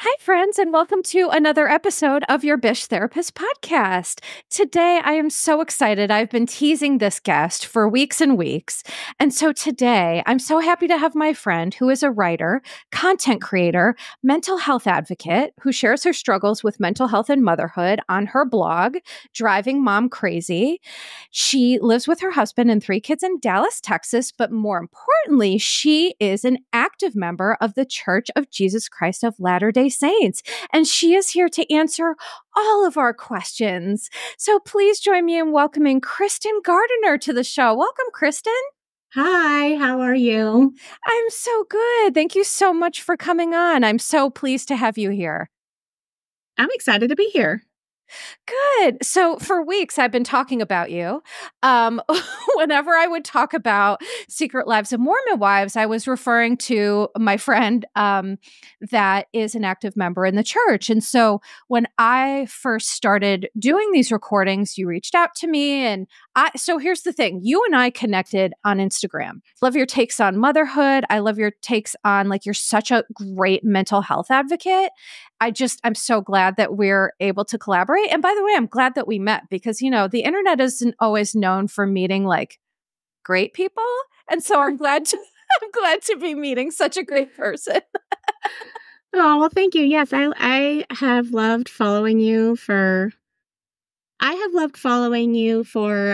Hi, friends, and welcome to another episode of your Bish Therapist podcast. Today, I am so excited. I've been teasing this guest for weeks and weeks. And so today, I'm so happy to have my friend who is a writer, content creator, mental health advocate, who shares her struggles with mental health and motherhood on her blog, Driving Mom Crazy. She lives with her husband and 3 kids in Dallas, Texas, but more importantly, she is an active member of the Church of Jesus Christ of Latter-day Saints, and she is here to answer all of our questions. So please join me in welcoming Kristen Gardiner to the show. Welcome, Kristen. Hi, how are you? I'm so good. Thank you so much for coming on. I'm so pleased to have you here. I'm excited to be here. Good. So for weeks, I've been talking about you. Whenever I would talk about Secret Lives of Mormon Wives, I was referring to my friend that is an active member in the church. And so when I first started doing these recordings, you reached out to me. And so here's the thing. You and I connected on Instagram. Love your takes on motherhood. I love your takes on, like, you're such a great mental health advocate. I'm so glad that we're able to collaborate. And by the way, I'm glad that we met because, the internet isn't always known for meeting like great people. And so I'm glad to be meeting such a great person. Oh, well, thank you. Yes, I have loved following you for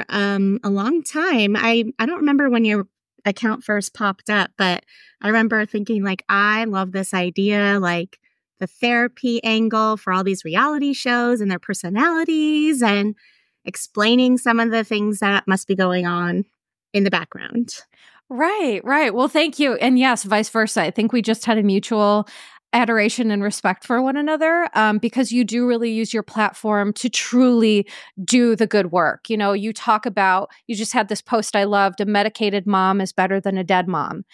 a long time. I don't remember when your account first popped up, but I remember thinking, like, I love this idea, like the therapy angle for all these reality shows and their personalities and explaining some of the things that must be going on in the background. Right. Well, thank you. And yes, vice versa. I think we just had a mutual adoration and respect for one another because you do really use your platform to truly do the good work. You talk about, you just had this post I loved, a medicated mom is better than a dead mom.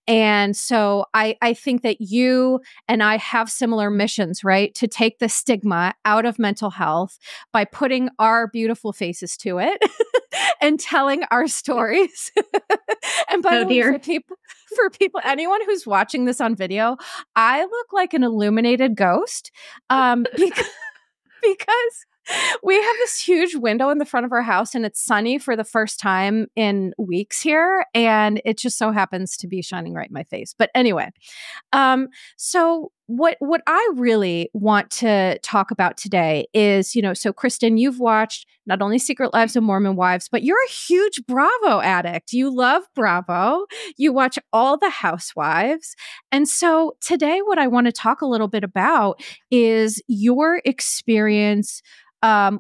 And so I think that you and I have similar missions, right? To take the stigma out of mental health by putting our beautiful faces to it and telling our stories. And by the way, for people, anyone who's watching this on video, I look like an illuminated ghost because we have this huge window in the front of our house and it's sunny for the first time in weeks here. And it just so happens to be shining right in my face. But anyway, so what I really want to talk about today is, so Kristen, you've watched not only Secret Lives of Mormon Wives, but you're a huge Bravo addict. You love Bravo. You watch all the Housewives. And so today, what I want to talk a little bit about is your experience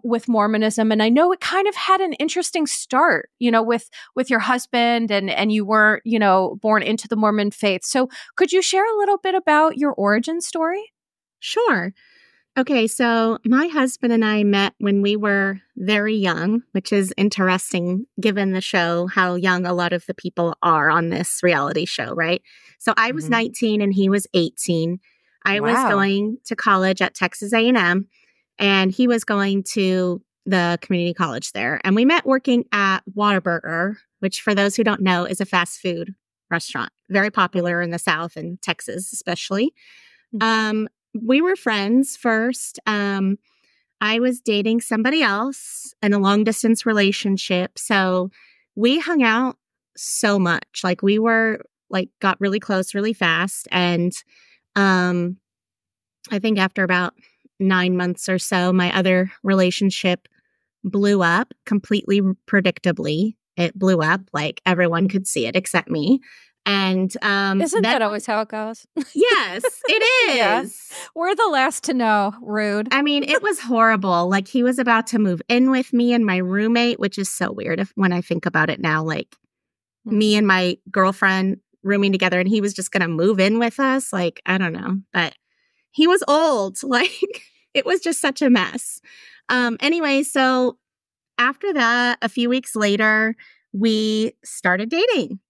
with Mormonism. And I know it kind of had an interesting start, with your husband and you weren't, born into the Mormon faith. So could you share a little bit about your origin story? Sure. Okay, so my husband and I met when we were very young, which is interesting given the show, how young a lot of the people are on this reality show, right? So I was 19 and he was 18. I was going to college at Texas A&M and he was going to the community college there. And we met working at Whataburger, which for those who don't know is a fast food restaurant, very popular in the South and Texas especially. We were friends first. I was dating somebody else in a long distance relationship. So we hung out so much. Like we were got really close really fast. And I think after about 9 months or so, my other relationship blew up completely predictably. It blew up, like everyone could see it except me. And isn't that always how it goes? Yes, it is. Yeah. We're the last to know. Rude. I mean, it was horrible. Like he was about to move in with me and my roommate, which is so weird when I think about it now. Like me and my girlfriend rooming together, and he was just going to move in with us. Like, I don't know, but he was old. Like it was just such a mess. Anyway, so after that, a few weeks later, we started dating.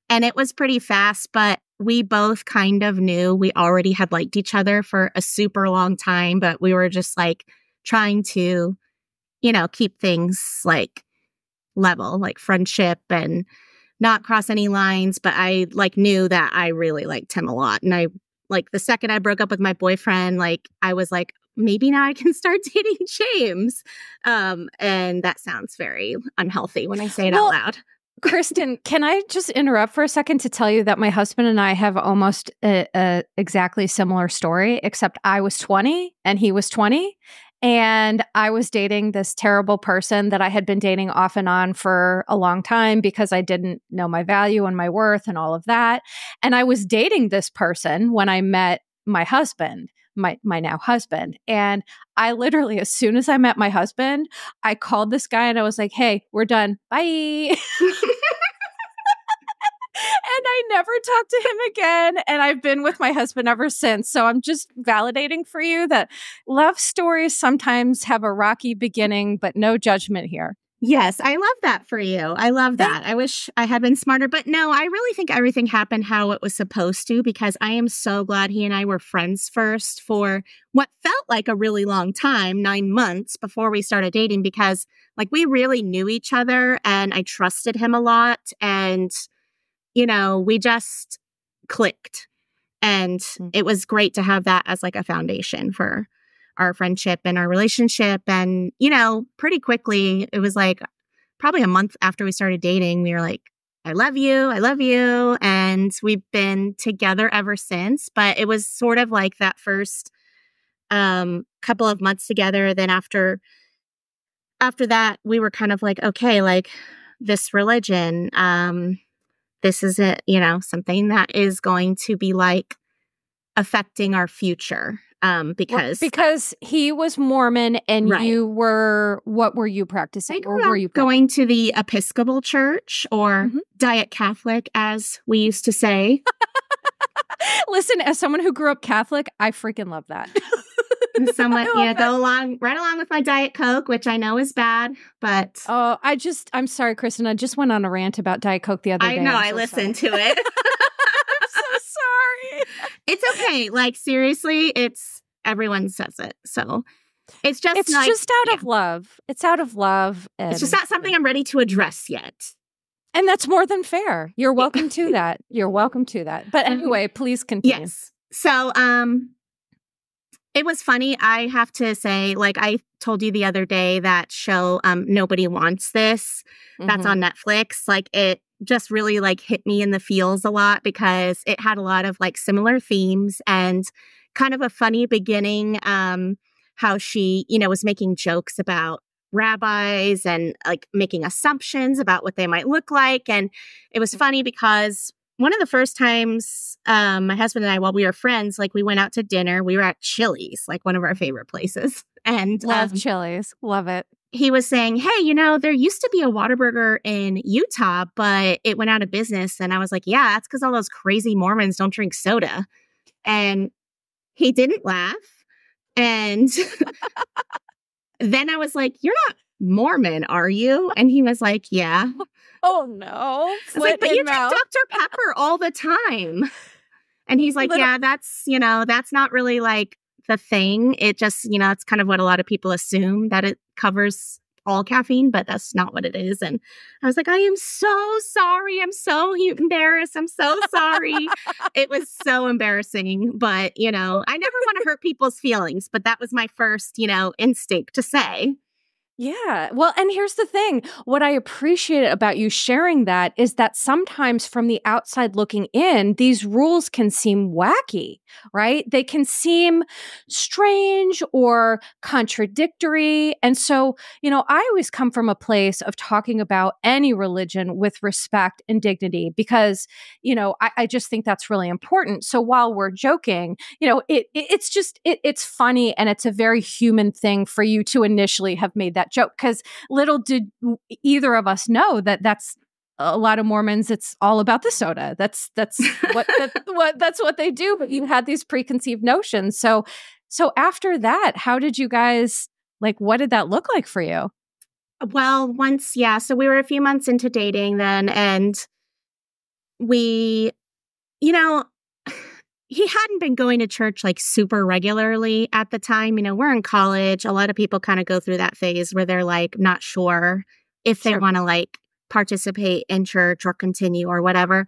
And it was pretty fast, but we both kind of knew we already had liked each other for a super long time, but we were just like trying to, keep things like level, like friendship and not cross any lines. But I knew that I really liked him a lot and I like the second I broke up with my boyfriend, like I was like, maybe now I can start dating James. And that sounds very unhealthy when I say it out loud. Kristen, can I just interrupt for a second to tell you that my husband and I have almost a exactly similar story, except I was 20 and he was 20. And I was dating this terrible person that I had been dating off and on for a long time because I didn't know my value and my worth and all of that. And I was dating this person when I met my husband, my now husband. And I literally, as soon as I met my husband, I called this guy and I was like, hey, we're done. Bye. And I never talked to him again. And I've been with my husband ever since. So I'm just validating for you that love stories sometimes have a rocky beginning, but no judgment here. Yes, I love that for you. I love that. I wish I had been smarter. But no, I really think everything happened how it was supposed to, because I am so glad he and I were friends first for what felt like a really long time, 9 months before we started dating, because like we really knew each other and I trusted him a lot. And you know, we just clicked. And it was great to have that as like a foundation for our friendship and our relationship. And, you know, pretty quickly, it was like probably a month after we started dating, we were like, I love you. I love you. And we've been together ever since. But it was sort of like that first couple of months together. Then after that, we were kind of like, okay, like this religion, this is it, you know, something that is going to be like affecting our future. Because he was Mormon and you were, what were you practicing? Or were you going to the Episcopal Church or Diet Catholic, as we used to say? Listen, as someone who grew up Catholic, I freaking love that. Somewhat, go right along with my Diet Coke, which I know is bad, but I'm sorry, Kristen. I just went on a rant about Diet Coke the other day. I know, I listened to it. I'm so sorry. It's okay. Like seriously, everyone says it, so it's just out of love. It's out of love. It's just not something I'm ready to address yet. And that's more than fair. You're welcome to that. You're welcome to that. But anyway, please continue. Yes. So, it was funny. I have to say, like I told you the other day, that show, Nobody Wants This, that's on Netflix. Like it just really like hit me in the feels a lot because it had a lot of like similar themes and kind of a funny beginning. How she, was making jokes about rabbis and like making assumptions about what they might look like. And it was funny because one of the first times my husband and I, while we were friends, like we went out to dinner, we were at Chili's, like one of our favorite places. And love Chili's. Love it. He was saying, hey, there used to be a Whataburger in Utah, but it went out of business. And I was like, yeah, that's because all those crazy Mormons don't drink soda. And he didn't laugh. And then I was like, you're not Mormon, are you? And he was like, yeah. Oh, no. I was like, but you drink Dr. Pepper all the time. And he's like, yeah, that's not really like the thing. It just, it's kind of what a lot of people assume, that it covers all caffeine, but that's not what it is. And I was like, I am so sorry. I'm so embarrassed. I'm so sorry. It was so embarrassing. But, I never want to hurt people's feelings. But that was my first, instinct to say. Yeah. Well, and here's the thing. What I appreciate about you sharing that is that sometimes from the outside looking in, these rules can seem wacky, right? They can seem strange or contradictory. And so, I always come from a place of talking about any religion with respect and dignity because, I just think that's really important. So while we're joking, it's funny and it's a very human thing for you to initially have made that joke, because little did either of us know that that's a lot of Mormons. It's all about the soda. That's what they do. But you had these preconceived notions. So after that, how did you guys what did that look like for you? Well, so we were a few months into dating then, and we, he hadn't been going to church super regularly at the time. We're in college. A lot of people kind of go through that phase where they're not sure if they want to participate in church or continue or whatever.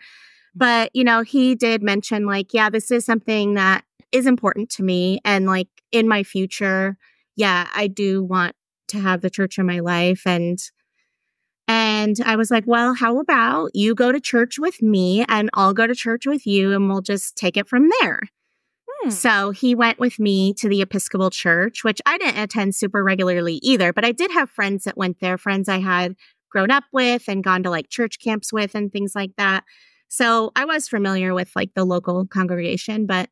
But, he did mention like, yeah, this is something that is important to me. And like in my future, yeah, I do want to have the church in my life. And I was like, well, how about you go to church with me and I'll go to church with you and we'll just take it from there. So he went with me to the Episcopal Church, which I didn't attend super regularly either, but I did have friends that went there, friends I had grown up with and gone to like church camps with and things like that. So I was familiar with like the local congregation. But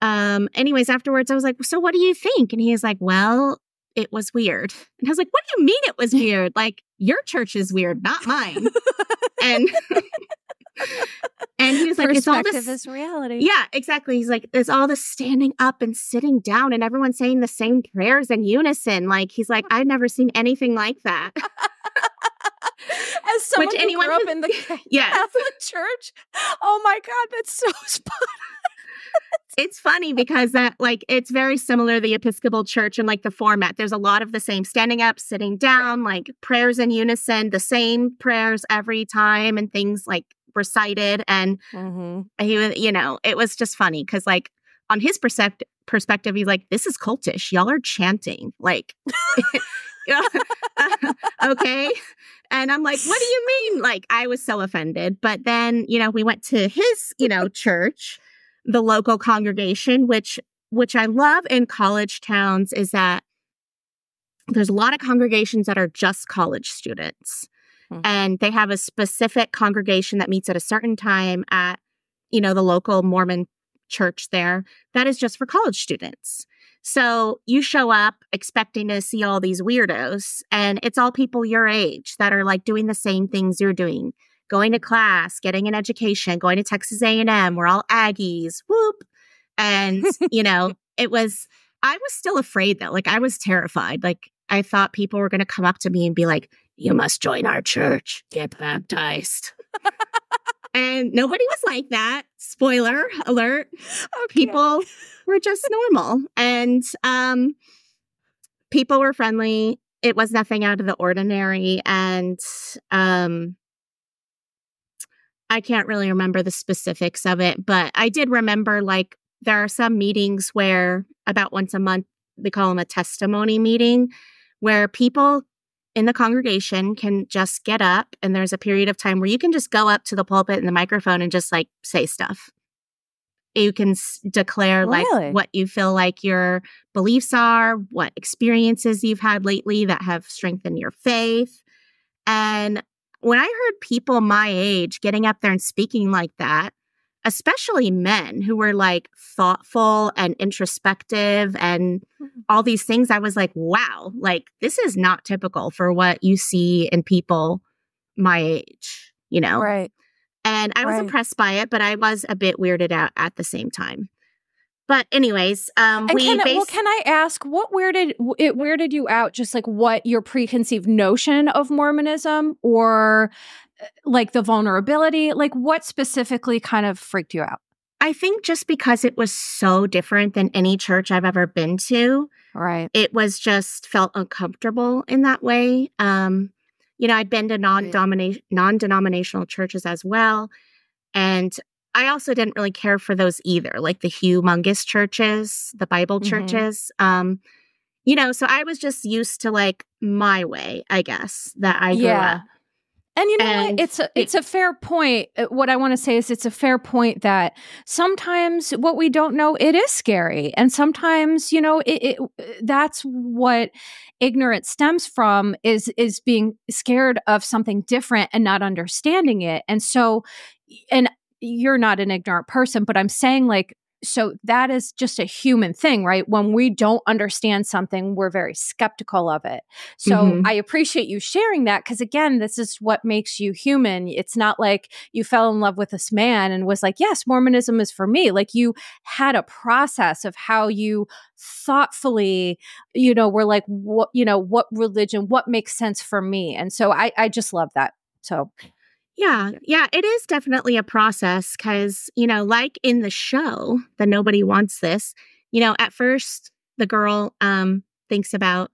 anyways, afterwards, I was like, so what do you think? And he was like, well, it was weird. And I was like, what do you mean it was weird? Like, your church is weird, not mine. and he was like, it's all this is reality. Yeah, exactly. He's like, there's all this standing up and sitting down and everyone saying the same prayers in unison. Like, he's like, I've never seen anything like that. As someone who grew up in the Catholic Church, oh my God, that's so spot on. It's funny because that, like, it's very similar to the Episcopal Church and like the format. There's a lot of the same standing up, sitting down, like prayers in unison, the same prayers every time and things like recited. And he was, it was just funny because like on his perspective, he's like, this is cultish. Y'all are chanting. Like, okay. And I'm like, what do you mean? Like, I was so offended. But then, we went to his, church, the local congregation, which I love in college towns is that there's a lot of congregations that are just college students. And they have a specific congregation that meets at a certain time at, the local Mormon church there that is just for college students. So you show up expecting to see all these weirdos, and it's all people your age that are like doing the same things you're doing, going to class, getting an education, going to Texas A&M. We're all Aggies. Whoop. And, I was still afraid though. Like I was terrified. Like I thought people were going to come up to me and be like, you must join our church, get baptized. And nobody was like that. Spoiler alert. Okay. People were just normal. And people were friendly. It was nothing out of the ordinary. And I can't really remember the specifics of it. But I did remember, like, there are some meetings where about once a month, they call them a testimony meeting, where people in the congregation can just get up and there's a period of time where you can just go up to the pulpit and the microphone and just like say stuff. You can declare like what you feel like your beliefs are, what experiences you've had lately that have strengthened your faith. And when I heard people my age getting up there and speaking like that, especially men who were like thoughtful and introspective and all these things, I was like, wow, like this is not typical for what you see in people my age, Right. And I was impressed by it, but I was a bit weirded out at the same time. But anyways, can I ask what weirded you out? Just like what your preconceived notion of Mormonism, or like the vulnerability, like what specifically kind of freaked you out? I think just because it was so different than any church I've ever been to. Right. It was just felt uncomfortable in that way. I'd been to non-denominational churches as well. And I also didn't really care for those either, like the humongous churches, the Bible churches. So I was just used to like my way, I guess, that I grew up. And what? It's a fair point. What I want to say is it's a fair point that sometimes what we don't know, it is scary. And sometimes, that's what ignorance stems from is being scared of something different and not understanding it. And so, and you're not an ignorant person, but I'm saying like, so that is just a human thing, right? When we don't understand something, we're very skeptical of it. So I appreciate you sharing that because, again, this is what makes you human. It's not like you fell in love with this man and was like, yes, Mormonism is for me. Like you had a process of how you thoughtfully, were like, what religion, what makes sense for me? And so I just love that. So Yeah, it is definitely a process because, like in the show, the Nobody Wants This, at first the girl thinks about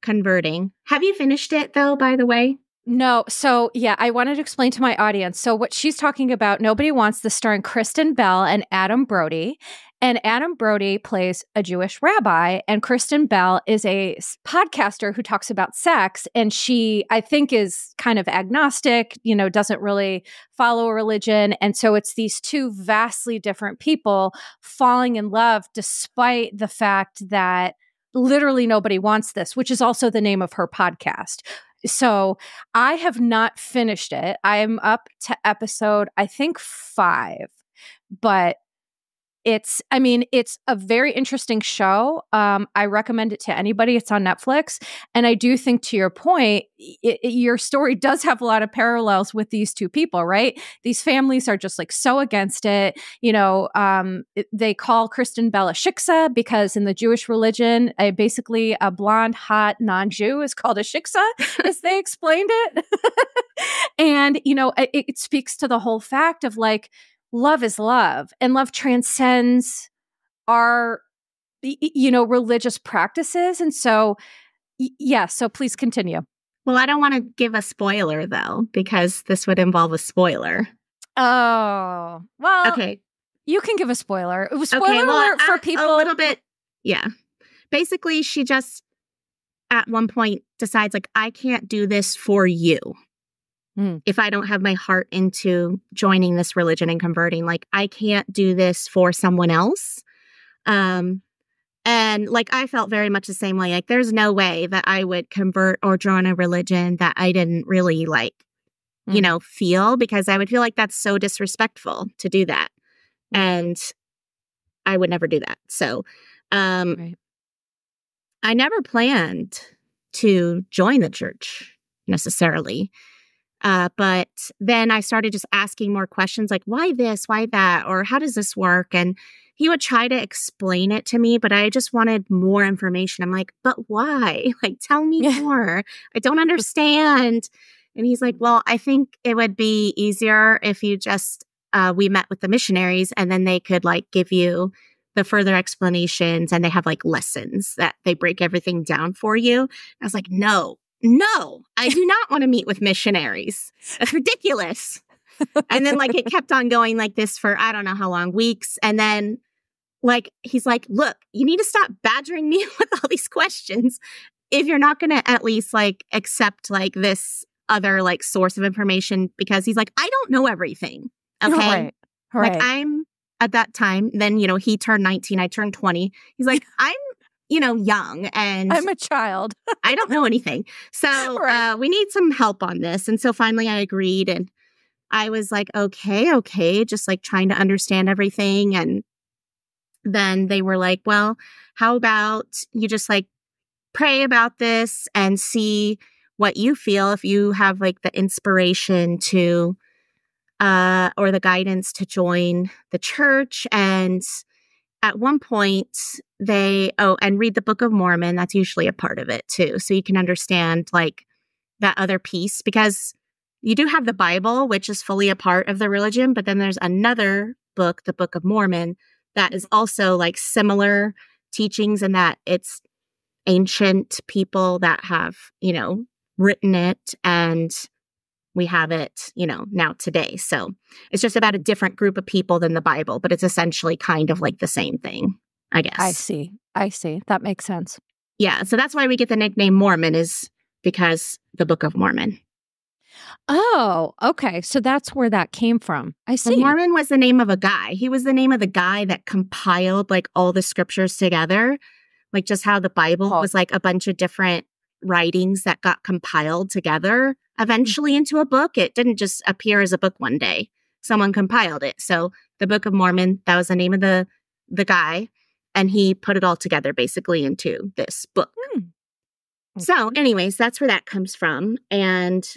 converting. Have you finished it though, by the way? No. So, yeah, I wanted to explain to my audience. So, what she's talking about, Nobody Wants This, starring Kristen Bell and Adam Brody. And Adam Brody plays a Jewish rabbi, and Kristen Bell is a podcaster who talks about sex. And she, I think, is kind of agnostic, doesn't really follow a religion. And so it's these two vastly different people falling in love, despite the fact that literally nobody wants this, which is also the name of her podcast. So I have not finished it. I'm up to episode, I think 5, but it's a very interesting show. I recommend it to anybody. It's on Netflix. And I do think, to your point, your story does have a lot of parallels with these two people, right? These families are just like so against it. They call Kristen Bell a shiksa because in the Jewish religion, basically a blonde, hot non-Jew is called a shiksa, as they explained it. And, it speaks to the whole fact of like, love is love, and love transcends our, religious practices. And so, so please continue. Well, I don't want to give a spoiler, though, because this would involve a spoiler. Oh, well, okay. You can give a spoiler. It was spoiler alert for people. A little bit, yeah. Basically, she just, at one point, decides, like, I can't do this for you. If I don't have my heart into joining this religion and converting, like I can't do this for someone else. And like I felt very much the same way. Like there's no way that I would convert or join a religion that I didn't really like, feel, because I would feel like that's so disrespectful to do that. And I would never do that. So right. I never planned to join the church necessarily. But then I started just asking more questions like, why this, why that, or how does this work? And he would try to explain it to me, but I just wanted more information. I'm like, but why? Like, tell me more. I don't understand. And he's like, well, I think it would be easier if you just, we met with the missionaries and then they could like give you the further explanations, and they have like lessons that they break everything down for you. I was like, no, I do not want to meet with missionaries. That's ridiculous. And then like it kept on going like this for I don't know how long, weeks. And then like he's like, look, you need to stop badgering me with all these questions if you're not going to at least like accept like this other like source of information, because he's like, I don't know everything. Okay. Right. Like I'm at that time, then, he turned 19, I turned 20. He's like, I'm young and I'm a child. I don't know anything. So we need some help on this. And so finally I agreed, and I was like, okay, just like trying to understand everything. And then they were like, well, how about you just like pray about this and see what you feel, if you have like the inspiration to or the guidance to join the church. And at one point and read the Book of Mormon. That's usually a part of it too. So you can understand like that other piece, because you do have the Bible, which is fully a part of the religion, but then there's another book, the Book of Mormon, that is also like similar teachings, and that it's ancient people that have, written it, and we have it, now today. So it's just about a different group of people than the Bible, but it's essentially kind of like the same thing, I guess. I see. That makes sense. Yeah. So that's why we get the nickname Mormon, is because the Book of Mormon. Oh, okay. So that's where that came from. I see. Well, Mormon was the name of a guy. He was the name of the guy that compiled like all the scriptures together. Like just how the Bible was like a bunch of different writings that got compiled together eventually into a book. It didn't just appear as a book one day. Someone compiled it. So the Book of Mormon, that was the name of the guy. And he put it all together basically into this book. Okay. So anyways, that's where that comes from. And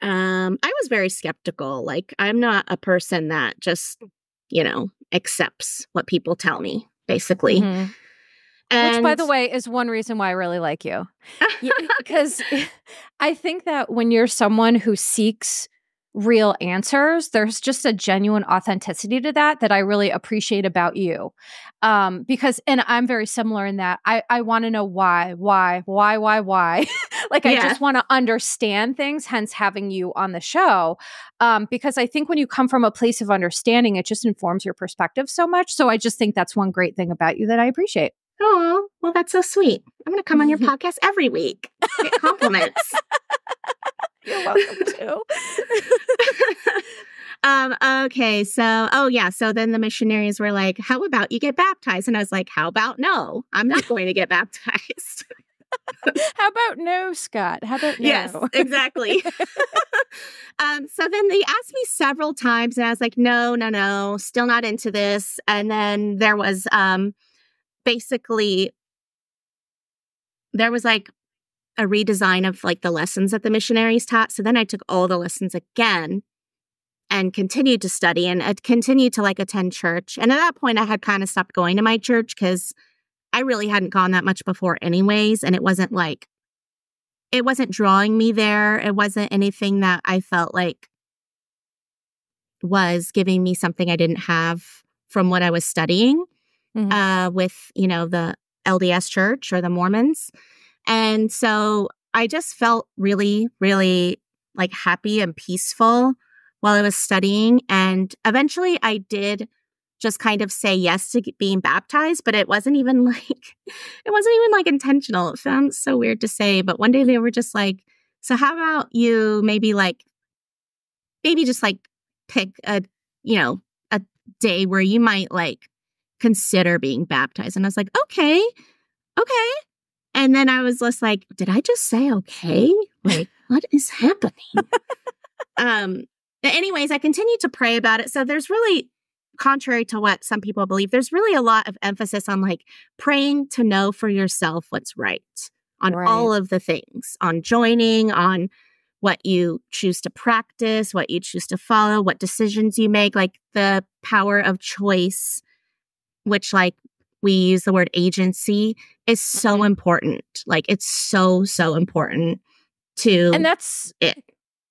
I was very skeptical. Like I'm not a person that just, accepts what people tell me, basically. Mm-hmm. Which, by the way, is one reason why I really like you. Because I think that when you're someone who seeks real answers. There's just a genuine authenticity to that I really appreciate about you. Because, and I'm very similar in that I want to know why. Like, I just want to understand things, hence having you on the show. Because I think when you come from a place of understanding, it just informs your perspective so much. So I just think that's one great thing about you that I appreciate. Oh, well, that's so sweet. I'm going to come on your podcast every week. Get compliments. You're welcome to. Okay. So then the missionaries were like, how about you get baptized? And I was like, how about no? I'm not going to get baptized. How about no, Scott? How about no? Yes, exactly. So then they asked me several times and I was like, no, still not into this. And then there was, basically, there was like a redesign of like the lessons that the missionaries taught. So then I took all the lessons again and continued to study and continued to like attend church. And at that point, I had kind of stopped going to my church because I really hadn't gone that much before anyways. And it wasn't drawing me there. It wasn't anything that I felt like was giving me something I didn't have from what I was studying. With, the LDS church or the Mormons. And so I just felt really, really like happy and peaceful while I was studying. And eventually I did just kind of say yes to being baptized, but it wasn't even like intentional. It sounds so weird to say, but one day they were just like, so how about you maybe just like pick a day where you might like consider being baptized. And I was like, okay. And then I was just like, did I just say okay? Like, what is happening? Anyways, I continued to pray about it. So there's really, contrary to what some people believe, there's really a lot of emphasis on like praying to know for yourself what's right on all of the things, on joining, on what you choose to practice, what you choose to follow, what decisions you make, like the power of choice, which like we use the word agency, is so important. Like it's so, so important to. And that's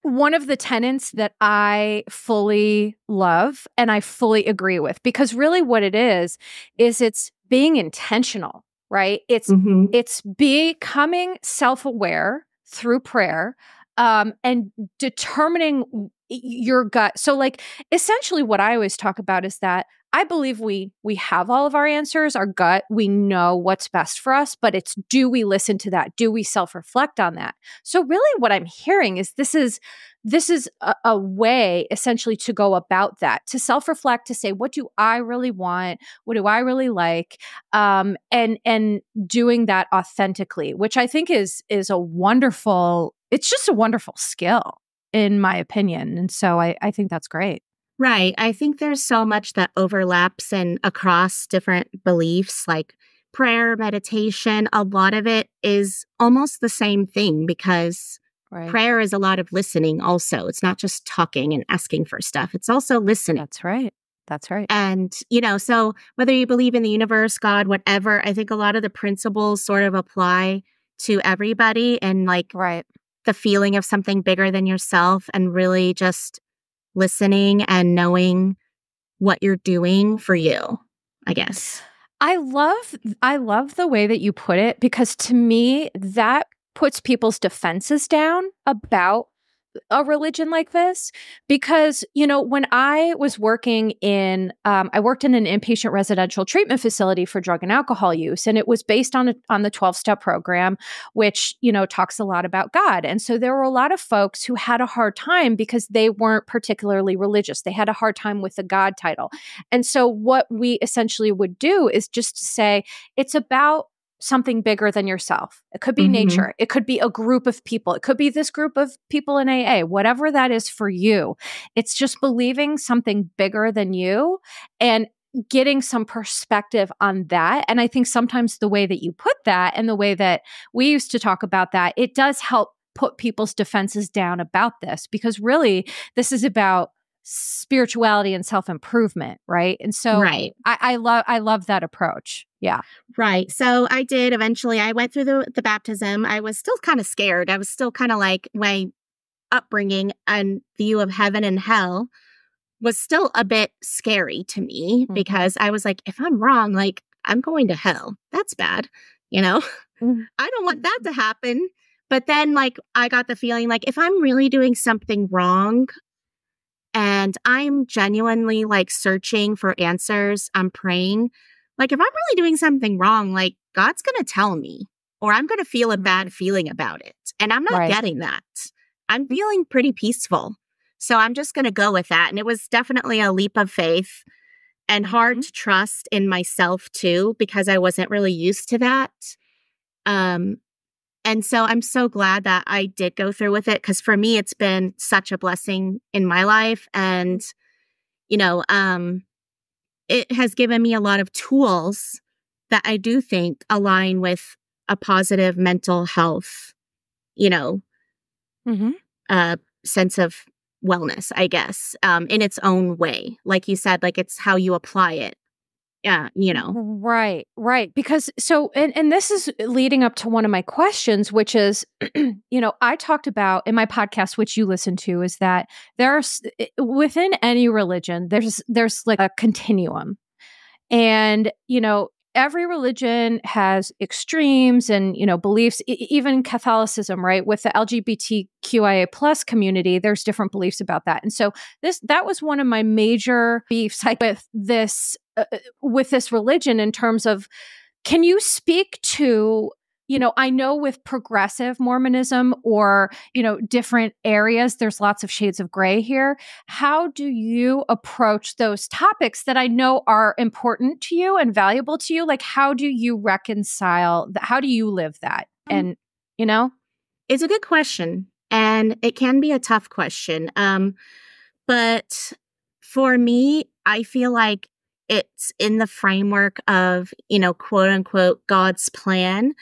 one of the tenets that I fully love and I fully agree with, because really what it is it's being intentional, right? It's becoming self-aware through prayer, and determining your gut. So like essentially what I always talk about is that I believe we have all of our answers, our gut, we know what's best for us, but it's, do we listen to that? Do we self-reflect on that? So really what I'm hearing is this is a way essentially to go about that, to self-reflect, to say, what do I really want? What do I really like? And doing that authentically, which I think is a wonderful, it's just a wonderful skill in my opinion. And so I think that's great. Right. I think there's so much that overlaps and across different beliefs, like prayer, meditation. A lot of it is almost the same thing because prayer is a lot of listening also. It's not just talking and asking for stuff. It's also listening. That's right. And, so whether you believe in the universe, God, whatever, I think a lot of the principles sort of apply to everybody, and like the feeling of something bigger than yourself, and really just listening and knowing what you're doing for you, I guess. I love the way that you put it, because to me, that puts people's defenses down about a religion like this. Because, when I was working I worked in an inpatient residential treatment facility for drug and alcohol use, and it was based on the 12-step program, which, talks a lot about God. And so there were a lot of folks who had a hard time because they weren't particularly religious. They had a hard time with the God title. And so what we essentially would do is just to say, it's about something bigger than yourself. It could be nature. It could be a group of people. It could be this group of people in AA, whatever that is for you. It's just believing something bigger than you and getting some perspective on that. And I think sometimes the way that you put that and the way that we used to talk about that, it does help put people's defenses down about this, because really this is about spirituality and self-improvement, right? And so I love that approach. Yeah. Right. So I did eventually, I went through the baptism. I was still kind of scared. I was still kind of like, upbringing and view of heaven and hell was still a bit scary to me because I was like, if I'm wrong, like I'm going to hell. That's bad. You know, I don't want that to happen. But then like I got the feeling like if I'm really doing something wrong and I'm genuinely like searching for answers, I'm praying, like if I'm really doing something wrong, like God's going to tell me or I'm going to feel a bad feeling about it. And I'm not getting that. I'm feeling pretty peaceful. So I'm just going to go with that. And it was definitely a leap of faith and hard to trust in myself too, because I wasn't really used to that. And so I'm so glad that I did go through with it because for me, it's been such a blessing in my life. And, you know, it has given me a lot of tools that I do think align with a positive mental health, you know, sense of wellness, I guess, in its own way. Like you said, like it's how you apply it. Yeah, you know. Right. Because so, and this is leading up to one of my questions, which is, you know, I talked about in my podcast, which you listen to, is that there's within any religion, there's like a continuum. And, you know, every religion has extremes and, you know, beliefs, even Catholicism, right? With the LGBTQIA plus community, there's different beliefs about that. And so that was one of my major beefs with this religion in terms of, can you speak to, you know, I know with progressive Mormonism or, you know, different areas, there's lots of shades of gray here. How do you approach those topics that I know are important to you and valuable to you? Like, how do you reconcile that? How do you live that? And, you know? It's a good question. And it can be a tough question. But for me, I feel like it's in the framework of, you know, quote unquote, God's plan.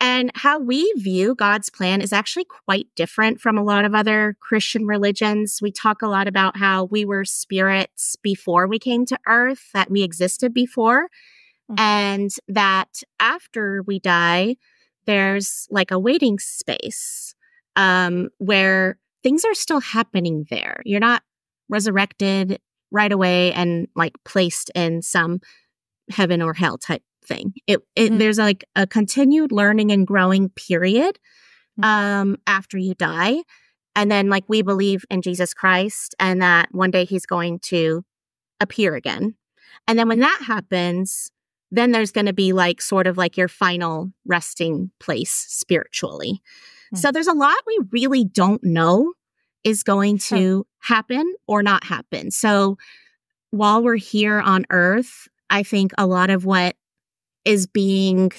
And how we view God's plan is actually quite different from a lot of other Christian religions. We talk a lot about how we were spirits before we came to earth, that we existed before, and that after we die, there's like a waiting space where things are still happening there. You're not resurrected right away and like placed in some heaven or hell type thing. There's like a continued learning and growing period after you die. And then like we believe in Jesus Christ and that one day he's going to appear again. And then when that happens, then there's going to be like sort of like your final resting place spiritually. So there's a lot we really don't know is going to happen or not happen. So while we're here on earth, I think a lot of what is being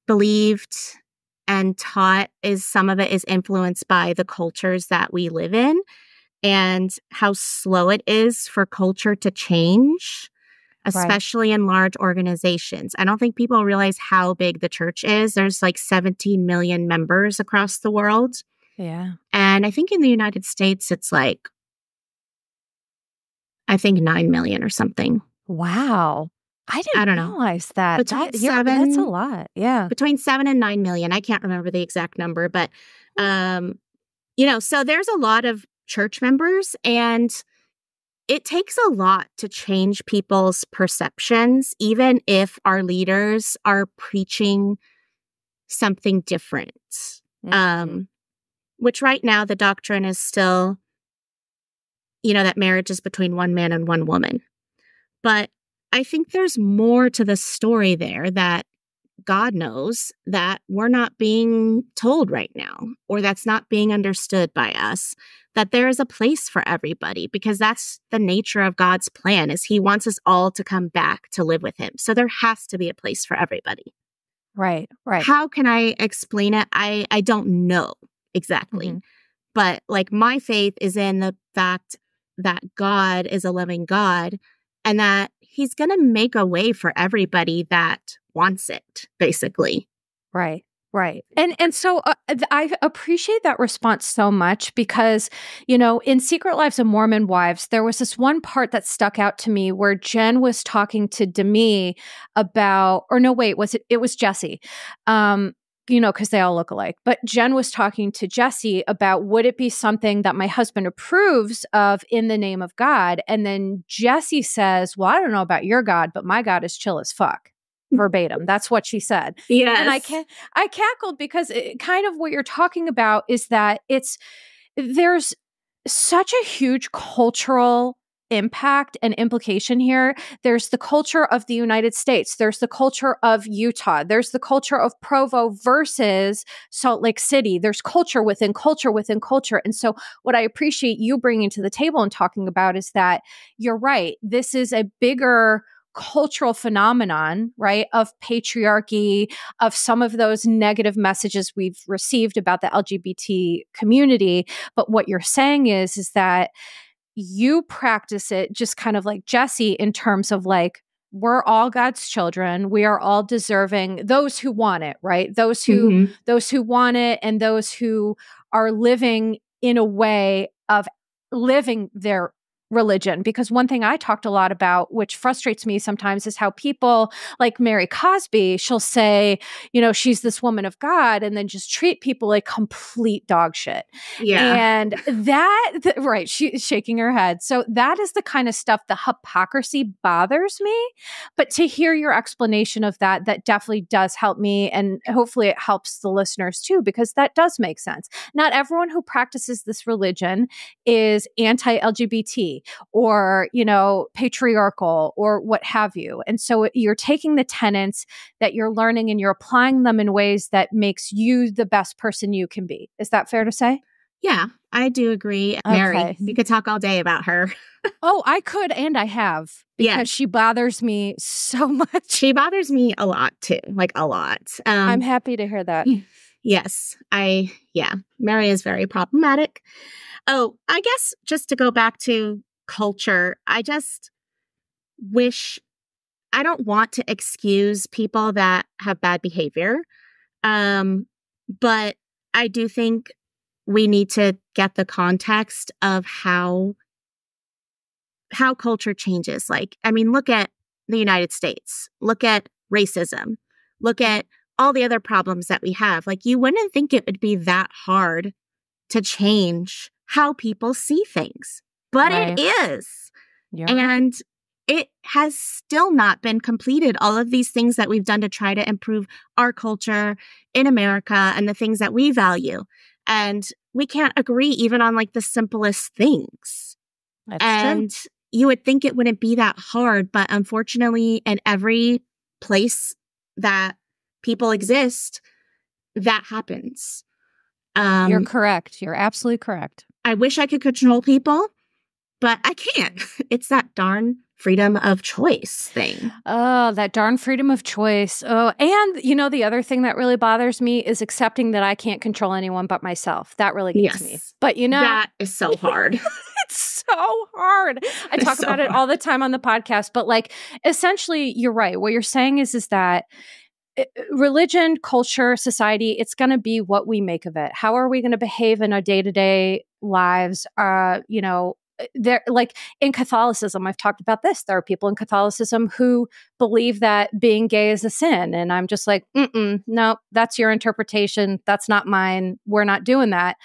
believed and taught is some of it is influenced by the cultures that we live in and how slow it is for culture to change, especially in large organizations. I don't think people realize how big the church is. There's like 17 million members across the world. Yeah. And I think in the United States, it's like, I think 9 million or something. Wow. I didn't realize that. That's a lot. Yeah. Between 7 and 9 million. I can't remember the exact number, but, you know, so there's a lot of church members and it takes a lot to change people's perceptions, even if our leaders are preaching something different. Which right now the doctrine is still, you know, that marriage is between one man and one woman. But I think there's more to the story there that God knows that we're not being told right now, or that's not being understood by us, that there is a place for everybody, because that's the nature of God's plan, is he wants us all to come back to live with him. So there has to be a place for everybody. Right. How can I explain it? I don't know exactly. But like my faith is in the fact that God is a loving God and that he's going to make a way for everybody that wants it, basically. Right. And so I appreciate that response so much because, you know, in Secret Lives of Mormon Wives, there was this one part that stuck out to me where Jen was talking to Demi about, or no, wait, it was Jesse, because they all look alike. But Jen was talking to Jesse about, would it be something that my husband approves of in the name of God? And then Jesse says, well, I don't know about your God, but my God is chill as fuck. Verbatim. That's what she said. Yes. And I cackled because kind of what you're talking about is that there's such a huge cultural impact and implication here. There's the culture of the United States. There's the culture of Utah. There's the culture of Provo versus Salt Lake City. There's culture within culture within culture. And so what I appreciate you bringing to the table and talking about is that you're right. This is a bigger cultural phenomenon, right, of patriarchy, of some of those negative messages we've received about the LGBT community. But what you're saying is that you practice it just kind of like Jesse in terms of like, we're all God's children. We are all deserving, those who want it, right? Those who want it, and those who are living in a way of living their religion. Because one thing I talked a lot about, which frustrates me sometimes, is how people like Mary Cosby, she'll say, she's this woman of God, and then just treat people like complete dog shit. Yeah. And right, she's shaking her head. So that is the kind of stuff, the hypocrisy bothers me. But to hear your explanation of that definitely does help me. And hopefully it helps the listeners too, because that does make sense. Not everyone who practices this religion is anti-LGBT or, patriarchal or what have you. And so you're taking the tenets that you're learning and you're applying them in ways that makes you the best person you can be. Is that fair to say? Yeah, I do agree. Okay. Mary, we could talk all day about her. Oh, I could, and I have, because she bothers me so much. She bothers me a lot too, like a lot. I'm happy to hear that. Yes, Mary is very problematic. Oh, I guess just to go back to culture, I just wish, I don't want to excuse people that have bad behavior. But I do think we need to get the context of how culture changes. Like, I mean, look at the United States, look at racism, look at all the other problems that we have. Like, you wouldn't think it would be that hard to change how people see things, but it is. Yeah. And it has still not been completed. All of these things that we've done to try to improve our culture in America and the things that we value. And we can't agree even on like the simplest things. That's true. You would think it wouldn't be that hard, but unfortunately, in every place that people exist, that happens. You're correct. You're absolutely correct. I wish I could control people, but I can't. It's that darn freedom of choice thing. Oh, that darn freedom of choice. Oh, and the other thing that really bothers me is accepting that I can't control anyone but myself. That really gets me. But that is so hard. It's so hard. I talk about it all the time on the podcast, but like, essentially, you're right. What you're saying is that religion, culture, society, it's going to be what we make of it. How are we going to behave in our day-to-day lives? There, like in Catholicism, I've talked about this. There are people in Catholicism who believe that being gay is a sin. And I'm just like, no, that's your interpretation. That's not mine. We're not doing that.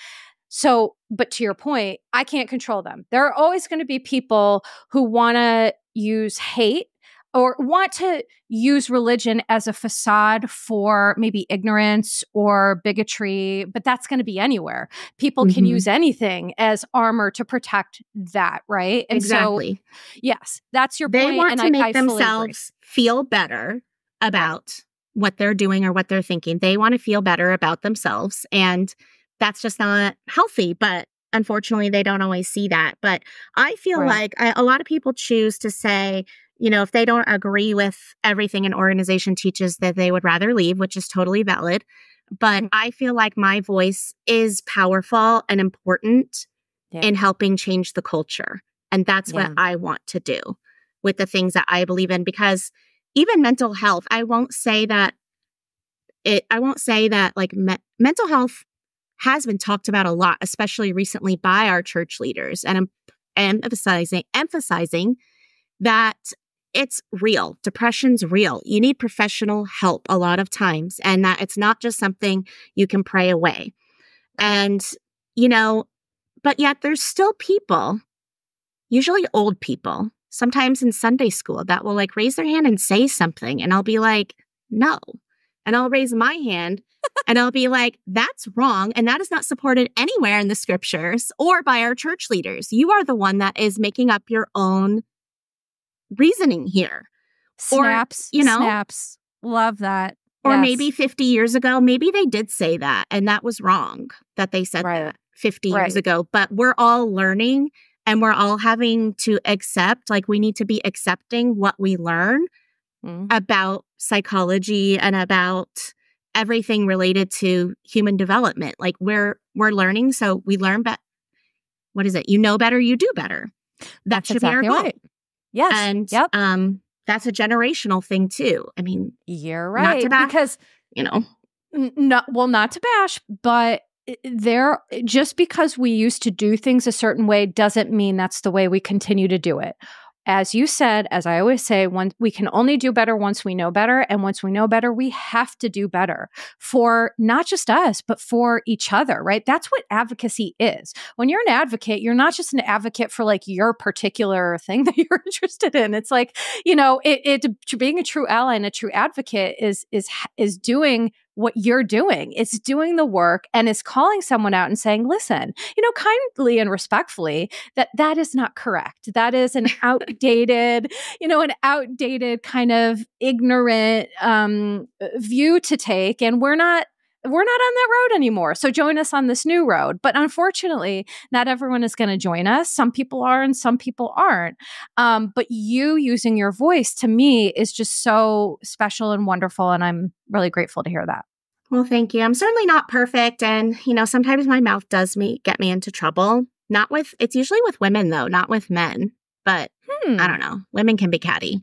So, but to your point, I can't control them. There are always going to be people who want to use hate or want to use religion as a facade for maybe ignorance or bigotry, but that's going to be anywhere. People can use anything as armor to protect that, right? And exactly. So, yes, that's your point. They want to make themselves feel better about what they're doing or what they're thinking. They want to feel better about themselves, and that's just not healthy, but unfortunately, they don't always see that. But I feel like a lot of people choose to say, if they don't agree with everything an organization teaches, that they would rather leave, which is totally valid. But I feel like my voice is powerful and important in helping change the culture. And that's what I want to do with the things that I believe in. Because even mental health, I won't say that like mental health has been talked about a lot, especially recently by our church leaders. And I'm emphasizing that it's real. Depression's real. You need professional help a lot of times, and that it's not just something you can pray away. And, but yet there's still people, usually old people, sometimes in Sunday school, that will like raise their hand and say something. And I'll be like, no. And I'll raise my hand and I'll be like, that's wrong. And that is not supported anywhere in the scriptures or by our church leaders. You are the one that is making up your own reasoning here. Snaps, snaps. Love that. Or maybe 50 years ago, maybe they did say that and that was wrong that they said that 50 years ago. But we're all learning and we're all having to accept, like we need to be accepting what we learn about psychology and about everything related to human development. Like we're learning. So we learn, but what is it? You know better, you do better. That should exactly be our goal. Right. Yes. And that's a generational thing too. I mean, you're right. Not to bash, because, not to bash, but just because we used to do things a certain way doesn't mean that's the way we continue to do it. As you said, as I always say, we can only do better once we know better. And once we know better, we have to do better for not just us, but for each other, right? That's what advocacy is. When you're an advocate, you're not just an advocate for like your particular thing that you're interested in. It's like, being a true ally and a true advocate is doing what you're doing. It's doing the work and it's calling someone out and saying, listen, kindly and respectfully, that is not correct. That is an outdated, kind of ignorant view to take. And we're not on that road anymore. So join us on this new road. But unfortunately, not everyone is going to join us. Some people are and some people aren't. But you using your voice to me is just so special and wonderful. And I'm really grateful to hear that. Well, thank you. I'm certainly not perfect. And, sometimes my mouth does get me into trouble. It's usually with women though, not with men. But I don't know. Women can be catty.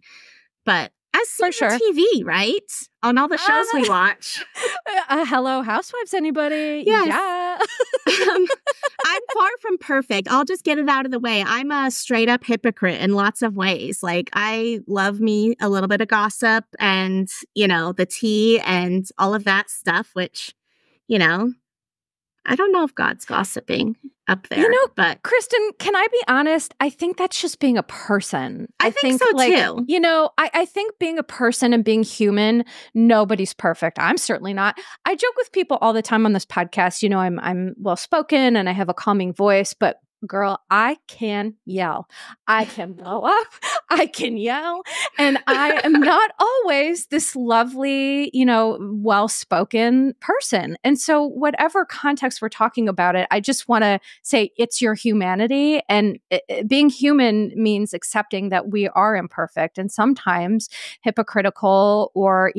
But as seen on TV, right? On all the shows we watch. Hello, housewives, anybody? Yes. Yeah. I'm far from perfect. I'll just get it out of the way. I'm a straight up hypocrite in lots of ways. Like I love me a little bit of gossip and, the tea and all of that stuff, which, I don't know if God's gossiping up there. But Kristen, can I be honest? I think that's just being a person. I think so too. I think being a person and being human, nobody's perfect. I'm certainly not. I joke with people all the time on this podcast. I'm well-spoken and I have a calming voice, but girl, I can yell. I can blow up. I can yell. And I am not always this lovely, well-spoken person. And so whatever context we're talking about it, I just want to say it's your humanity. And being human means accepting that we are imperfect and sometimes hypocritical or,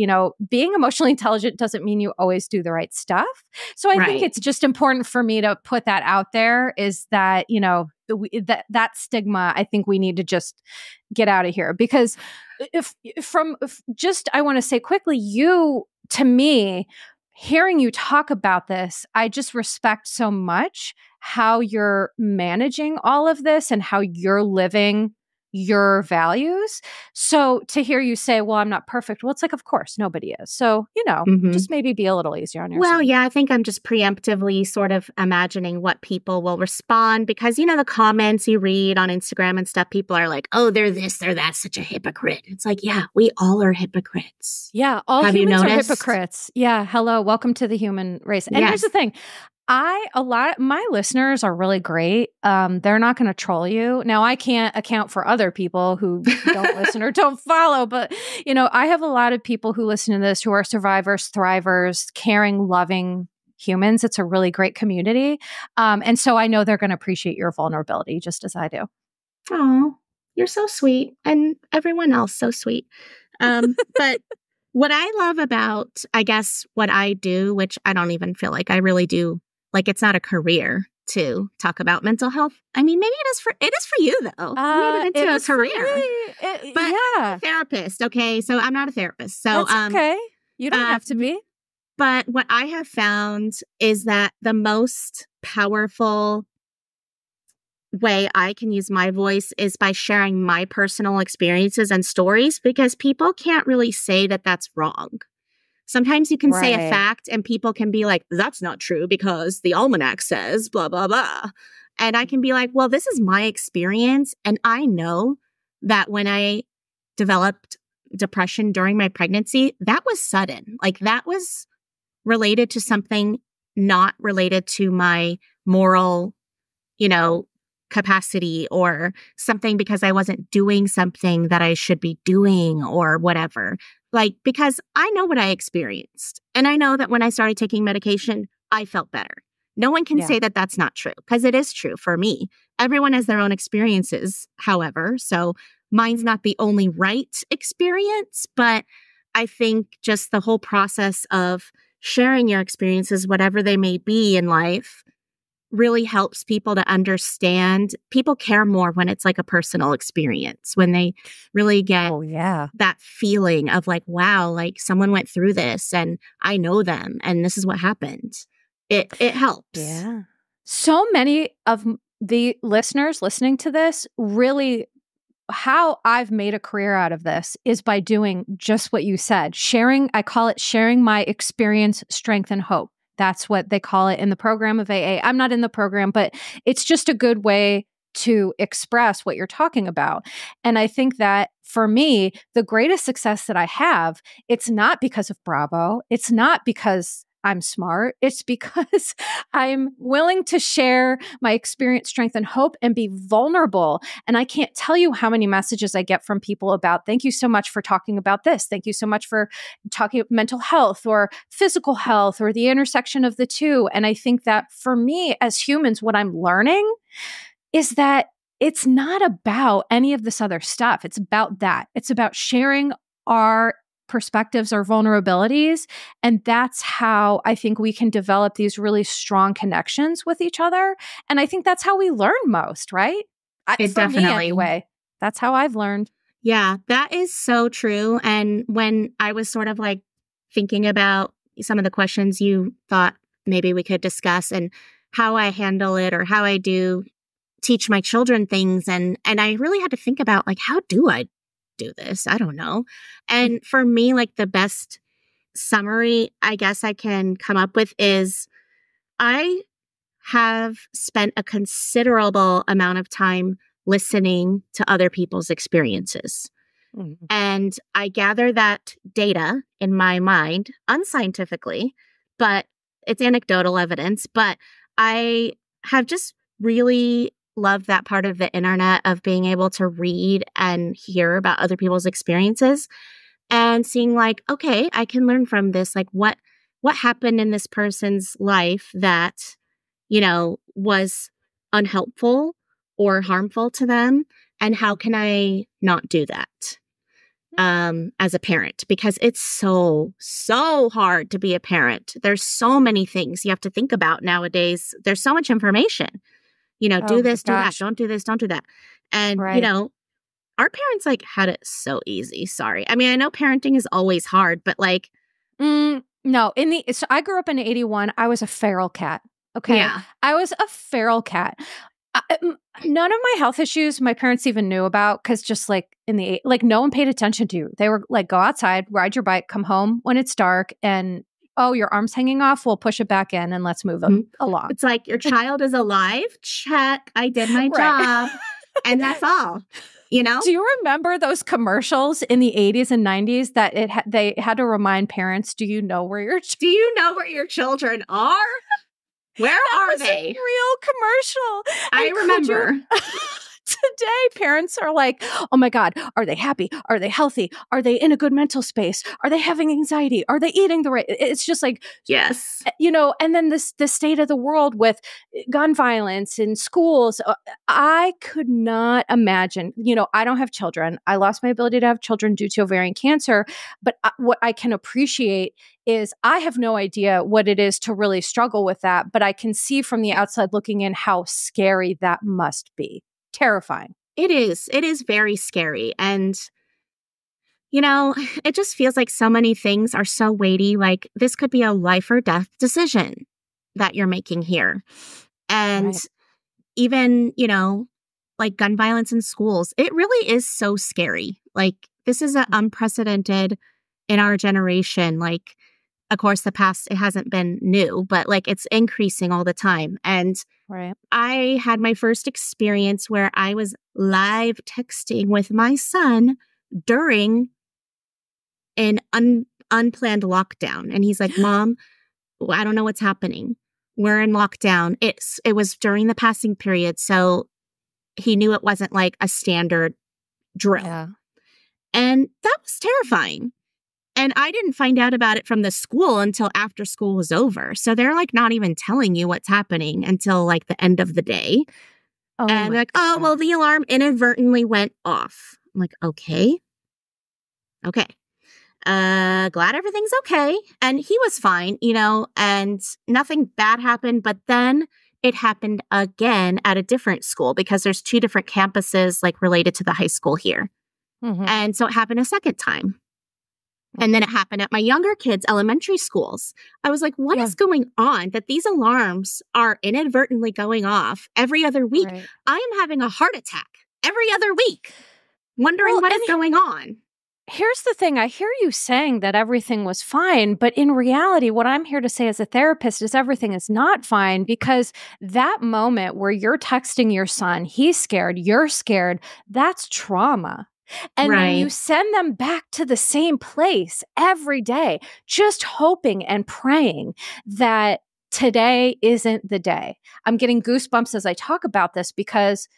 being emotionally intelligent doesn't mean you always do the right stuff. So I think it's just important for me to put that out there is that, that stigma, I think we need to just get out of here because I want to say quickly, to me, hearing you talk about this, I just respect so much how you're managing all of this and how you're living your values. So to hear you say, well, I'm not perfect. Well, it's like, of course, nobody is. So, just maybe be a little easier on yourself. Well, yeah, I think I'm just preemptively sort of imagining what people will respond because, the comments you read on Instagram and stuff, people are like, oh, they're this, they're that, such a hypocrite. It's like, yeah, we all are hypocrites. Yeah, all humans are hypocrites. Yeah, hello, welcome to the human race. And here's the thing. My listeners are really great. They're not going to troll you. Now, I can't account for other people who don't listen or don't follow, but, I have a lot of people who listen to this who are survivors, thrivers, caring, loving humans. It's a really great community. And so I know they're going to appreciate your vulnerability just as I do. Oh, you're so sweet. And everyone else so sweet. But what I love about, I guess, what I do, which I don't even feel like I really do, like it's not a career to talk about mental health. I mean, maybe it is for you though. You made it into a career. I'm a therapist. Okay. So I'm not a therapist. So that's okay. You don't have to be. But what I have found is that the most powerful way I can use my voice is by sharing my personal experiences and stories, because people can't really say that that's wrong. Sometimes you can say a fact and people can be like, that's not true because the almanac says blah, blah, blah. And I can be like, well, this is my experience. And I know that when I developed depression during my pregnancy, that was sudden. Like that was related to something not related to my moral, capacity, or something because I wasn't doing something that I should be doing or whatever. Like, because I know what I experienced. And I know that when I started taking medication, I felt better. No one can say that that's not true, because it is true for me. Everyone has their own experiences, however. So mine's not the only right experience, but I think just the whole process of sharing your experiences, whatever they may be in life, really helps people to understand. People care more when it's like a personal experience, when they really get that feeling of like, wow, like someone went through this and I know them and this is what happened. It helps. Yeah. So many of the listeners listening to this, really how I've made a career out of this is by doing just what you said. Sharing, I call it sharing my experience, strength, and hope. That's what they call it in the program of AA. I'm not in the program, but it's just a good way to express what you're talking about. And I think that for me, the greatest success that I have, it's not because of Bravo. It's not because I'm smart. It's because I'm willing to share my experience, strength, and hope and be vulnerable. And I can't tell you how many messages I get from people about, thank you so much for talking about this. Thank you so much for talking about mental health or physical health or the intersection of the two. And I think that for me as humans, what I'm learning is that it's not about any of this other stuff. It's about that. It's about sharing our perspectives or vulnerabilities. And that's how I think we can develop these really strong connections with each other. And I think that's how we learn most, right? It definitely. Me anyway, that's how I've learned. Yeah, that is so true. And when I was sort of like thinking about some of the questions you thought maybe we could discuss and how I handle it or how I do teach my children things. And I really had to think about like, how do I do this? I don't know. And for me, like the best summary I guess I can come up with is I have spent a considerable amount of time listening to other people's experiences. Mm-hmm. And I gather that data in my mind, unscientifically, but it's anecdotal evidence. But I have just really love that part of the internet of being able to read and hear about other people's experiences and seeing like, okay, I can learn from this. Like what happened in this person's life that, was unhelpful or harmful to them, and how can I not do that as a parent? Because it's so hard to be a parent. There's so many things you have to think about nowadays. There's so much information. Do this, do that, don't do this, don't do that. And, our parents like had it so easy. Sorry. I mean, I know parenting is always hard, but like. No, so I grew up in 81. I was a feral cat. Okay. Yeah. I was a feral cat. None of my health issues my parents even knew about, because just like no one paid attention to. They were like, go outside, ride your bike, come home when it's dark, and oh, your arm's hanging off? We'll push it back in and let's move along. It's like, your child is alive. Check. I did my job. And that's all, Do you remember those commercials in the 80s and 90s that they had to remind parents, do you know where your children are? Where are they? A real commercial. I remember. Today, parents are like, oh my God, are they happy? Are they healthy? Are they in a good mental space? Are they having anxiety? Are they eating the right? It's just like, yes. And then the state of the world with gun violence in schools. I could not imagine, I don't have children. I lost my ability to have children due to ovarian cancer. But what I can appreciate is I have no idea what it is to really struggle with that. But I can see from the outside looking in how scary that must be. Terrifying. It is. It is very scary. And, it just feels like so many things are so weighty. Like this could be a life or death decision that you're making here. And, even, like gun violence in schools. It really is so scary. Like, this is unprecedented in our generation. Like, of course, the past, it hasn't been new, but like it's increasing all the time. And right. I had my first experience where I was live texting with my son during an unplanned lockdown. And he's like, Mom, I don't know what's happening. We're in lockdown. It was during the passing period. So he knew it wasn't like a standard drill. Yeah. And that was terrifying. And I didn't find out about it from the school until after school was over. So they're like not even telling you what's happening until like the end of the day. Oh, and they're like, oh, well, the alarm inadvertently went off. I'm like, okay. Glad everything's okay. And he was fine, and nothing bad happened. But then it happened again at a different school because there's 2 different campuses like related to the high school here. Mm-hmm. And so it happened a second time. And then it happened at my younger kids' elementary schools. I was like, what is going on that these alarms are inadvertently going off every other week? Right. I am having a heart attack every other week, wondering what is going on. Here's the thing. I hear you saying that everything was fine, but in reality, what I'm here to say as a therapist is everything is not fine, because that moment where you're texting your son, he's scared, you're scared, that's trauma. And then you send them back to the same place every day, just hoping and praying that today isn't the day. I'm getting goosebumps as I talk about this because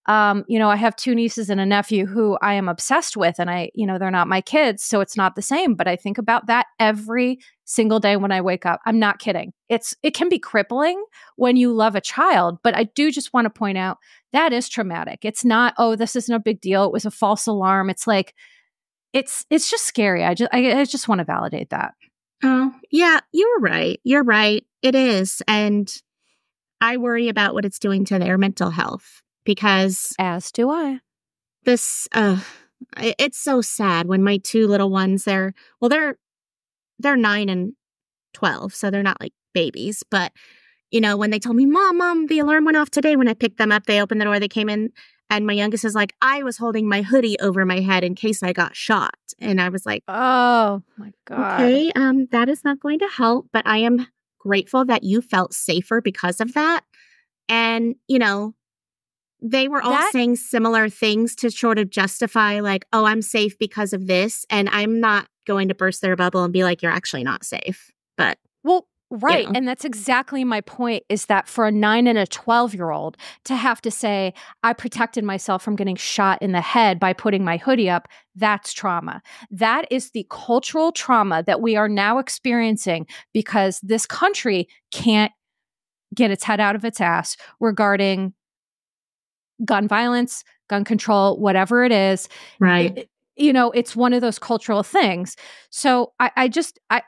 I have 2 nieces and a nephew who I am obsessed with, and they're not my kids, so it's not the same, but I think about that every single day when I wake up. I'm not kidding. It can be crippling when you love a child, but I do just want to point out that is traumatic. It's not, oh, this isn't a big deal. It was a false alarm. It's like, it's just scary. I just want to validate that. Oh, yeah, you're right. You're right. It is. And I worry about what it's doing to their mental health. Because as do I. It's so sad when my 2 little ones, they're 9 and 12, so they're not like babies. But, when they told me, Mom, the alarm went off today when I picked them up, they opened the door, they came in, and my youngest is like, I was holding my hoodie over my head in case I got shot. And I was like, oh my God. Okay, that is not going to help, but I am grateful that you felt safer because of that. And, they were all saying similar things to sort of justify like, oh, I'm safe because of this. And I'm not going to burst their bubble and be like, you're actually not safe. But right. And that's exactly my point, is that for a 9 and a 12-year-old to have to say, I protected myself from getting shot in the head by putting my hoodie up, that's trauma. That is the cultural trauma that we are now experiencing because this country can't get its head out of its ass regarding gun violence, gun control, whatever it is. Right. It's one of those cultural things. So I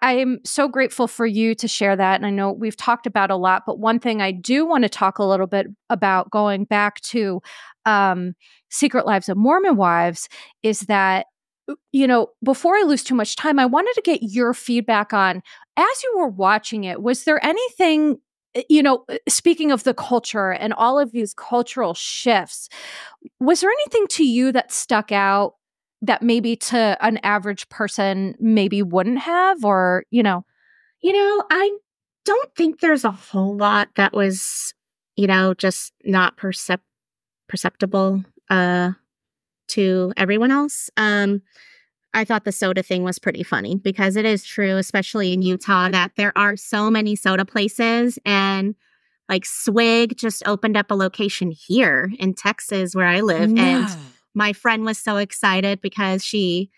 am so grateful for you to share that. And I know we've talked about a lot, but one thing I do want to talk a little bit about, going back to Secret Lives of Mormon Wives, is that, before I lose too much time, I wanted to get your feedback on, as you were watching it, was there anything, speaking of the culture and all of these cultural shifts, was there anything to you that stuck out that maybe to an average person maybe wouldn't have, or, I don't think there's a whole lot that was, just not perceptible to everyone else. I thought the soda thing was pretty funny because it is true, especially in Utah, that there are so many soda places, and like Swig just opened up a location here in Texas where I live. No. And my friend was so excited because she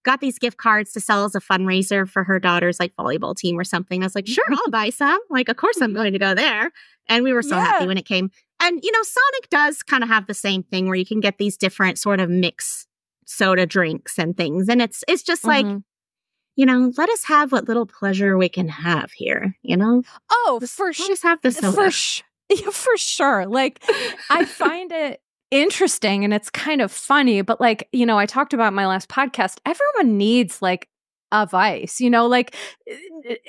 got these gift cards to sell as a fundraiser for her daughter's like volleyball team or something. I was like, sure, I'll buy some. Like, of course I'm going to go there. And we were so happy when it came. And, Sonic does kind of have the same thing where you can get these different sort of mix soda drinks and things. And it's just like, let us have what little pleasure we can have here, Oh, for sure. Just have the soda. For sure. Like, I find it interesting and it's kind of funny, but like, I talked about in my last podcast, everyone needs like a vice, like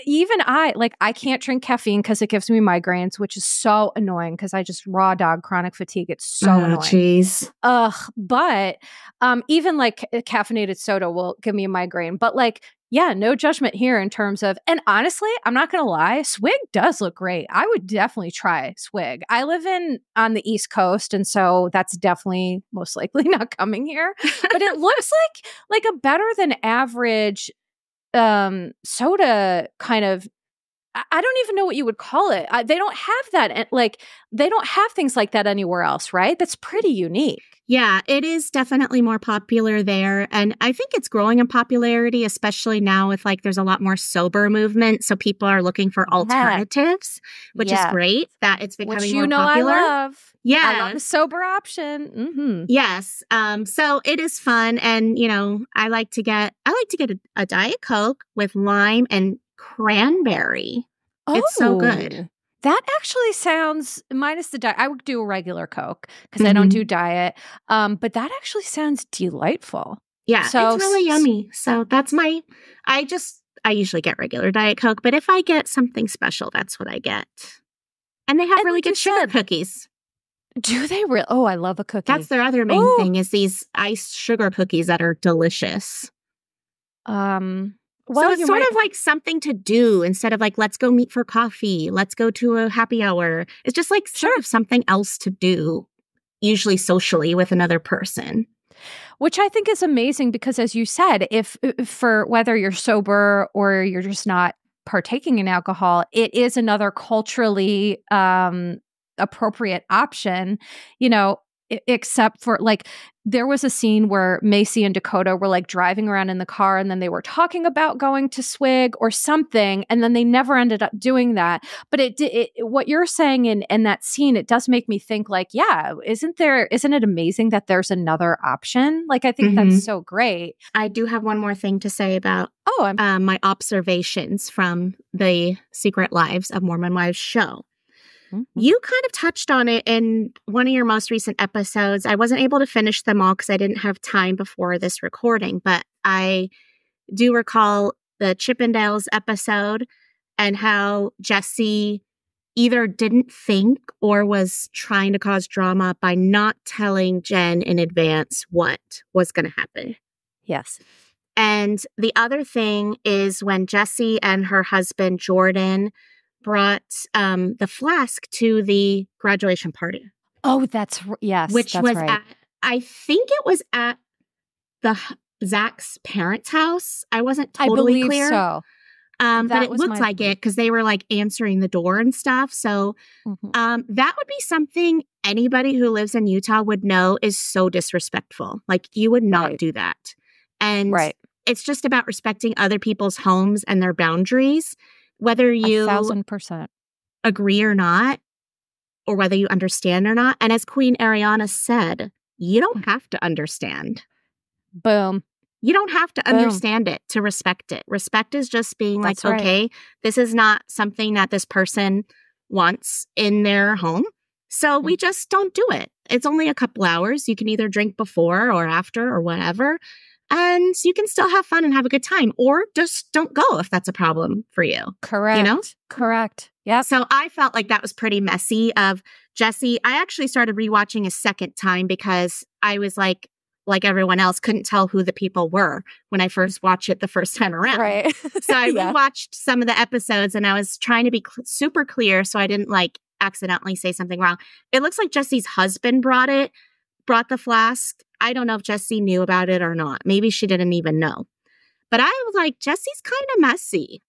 even I can't drink caffeine because it gives me migraines, which is so annoying because I just raw dog chronic fatigue. It's so annoying. Jeez. But even like caffeinated soda will give me a migraine, but like, yeah, no judgment here in terms of, and honestly, I'm not going to lie, swig does look great. I would definitely try swig. I live on the East Coast, and so that's definitely most likely not coming here, but it looks like a better than average soda kind of. I don't even know what you would call it. They don't have that. They don't have things like that anywhere else, right? That's pretty unique. Yeah, it is definitely more popular there. And I think it's growing in popularity, especially now with there's a lot more sober movement. So people are looking for alternatives, which is great that it's becoming more popular. I love. Yeah. I love a sober option. Mm-hmm. Yes. So it is fun. And, I like to get a Diet Coke with lime and cranberry. Oh, it's so good. That actually sounds, minus the diet, I would do a regular Coke because I don't do diet. But that actually sounds delightful. Yeah, so, it's really yummy. So that's I usually get regular Diet Coke, but if I get something special, that's what I get. And they have really good sugar cookies. Do they really? Oh, I love a cookie. That's their other main thing is these iced sugar cookies that are delicious. Well, so it's sort of like something to do instead of let's go meet for coffee. Let's go to a happy hour. It's just sort of something else to do, usually socially with another person. Which I think is amazing because, as you said, if for whether you're sober or you're just not partaking in alcohol, it is another culturally appropriate option, except for there was a scene where Macy and Dakota were driving around in the car and then they were talking about going to swig or something. And then they never ended up doing that. But what you're saying in that scene, it does make me think yeah, isn't it amazing that there's another option? I think that's so great. I do have one more thing to say about my observations from the Secret Lives of Mormon Wives show. You kind of touched on it in one of your most recent episodes. I wasn't able to finish them all because I didn't have time before this recording, but I do recall the Chippendales episode and how Jesse either didn't think or was trying to cause drama by not telling Jen in advance what was going to happen. Yes. And the other thing is when Jesse and her husband, Jordan, brought the flask to the graduation party. Oh, yes. Which that's was right. I think it was at Zach's parents' house. I wasn't totally clear. So. But it looked like it because they were answering the door and stuff. So that would be something anybody who lives in Utah would know is so disrespectful. You would not do that. And it's just about respecting other people's homes and their boundaries. Whether you 1,000% agree or not, or whether you understand or not. And as Queen Ariana said, you don't have to understand. Boom. You don't have to understand it to respect it. Respect is just being okay, this is not something that this person wants in their home. So we just don't do it. It's only a couple hours. You can either drink before or after or whatever. And you can still have fun and have a good time, or just don't go if that's a problem for you. Correct. Correct. Yeah. So I felt like that was pretty messy of Jesse. I actually started rewatching a second time because I was like everyone else, couldn't tell who the people were when I first watched it the first time around. Right. So I rewatched some of the episodes and I was trying to be super clear so I didn't accidentally say something wrong. It looks like Jesse's husband brought the flask. I don't know if Jesse knew about it or not. Maybe she didn't even know. But I was like, Jesse's kind of messy.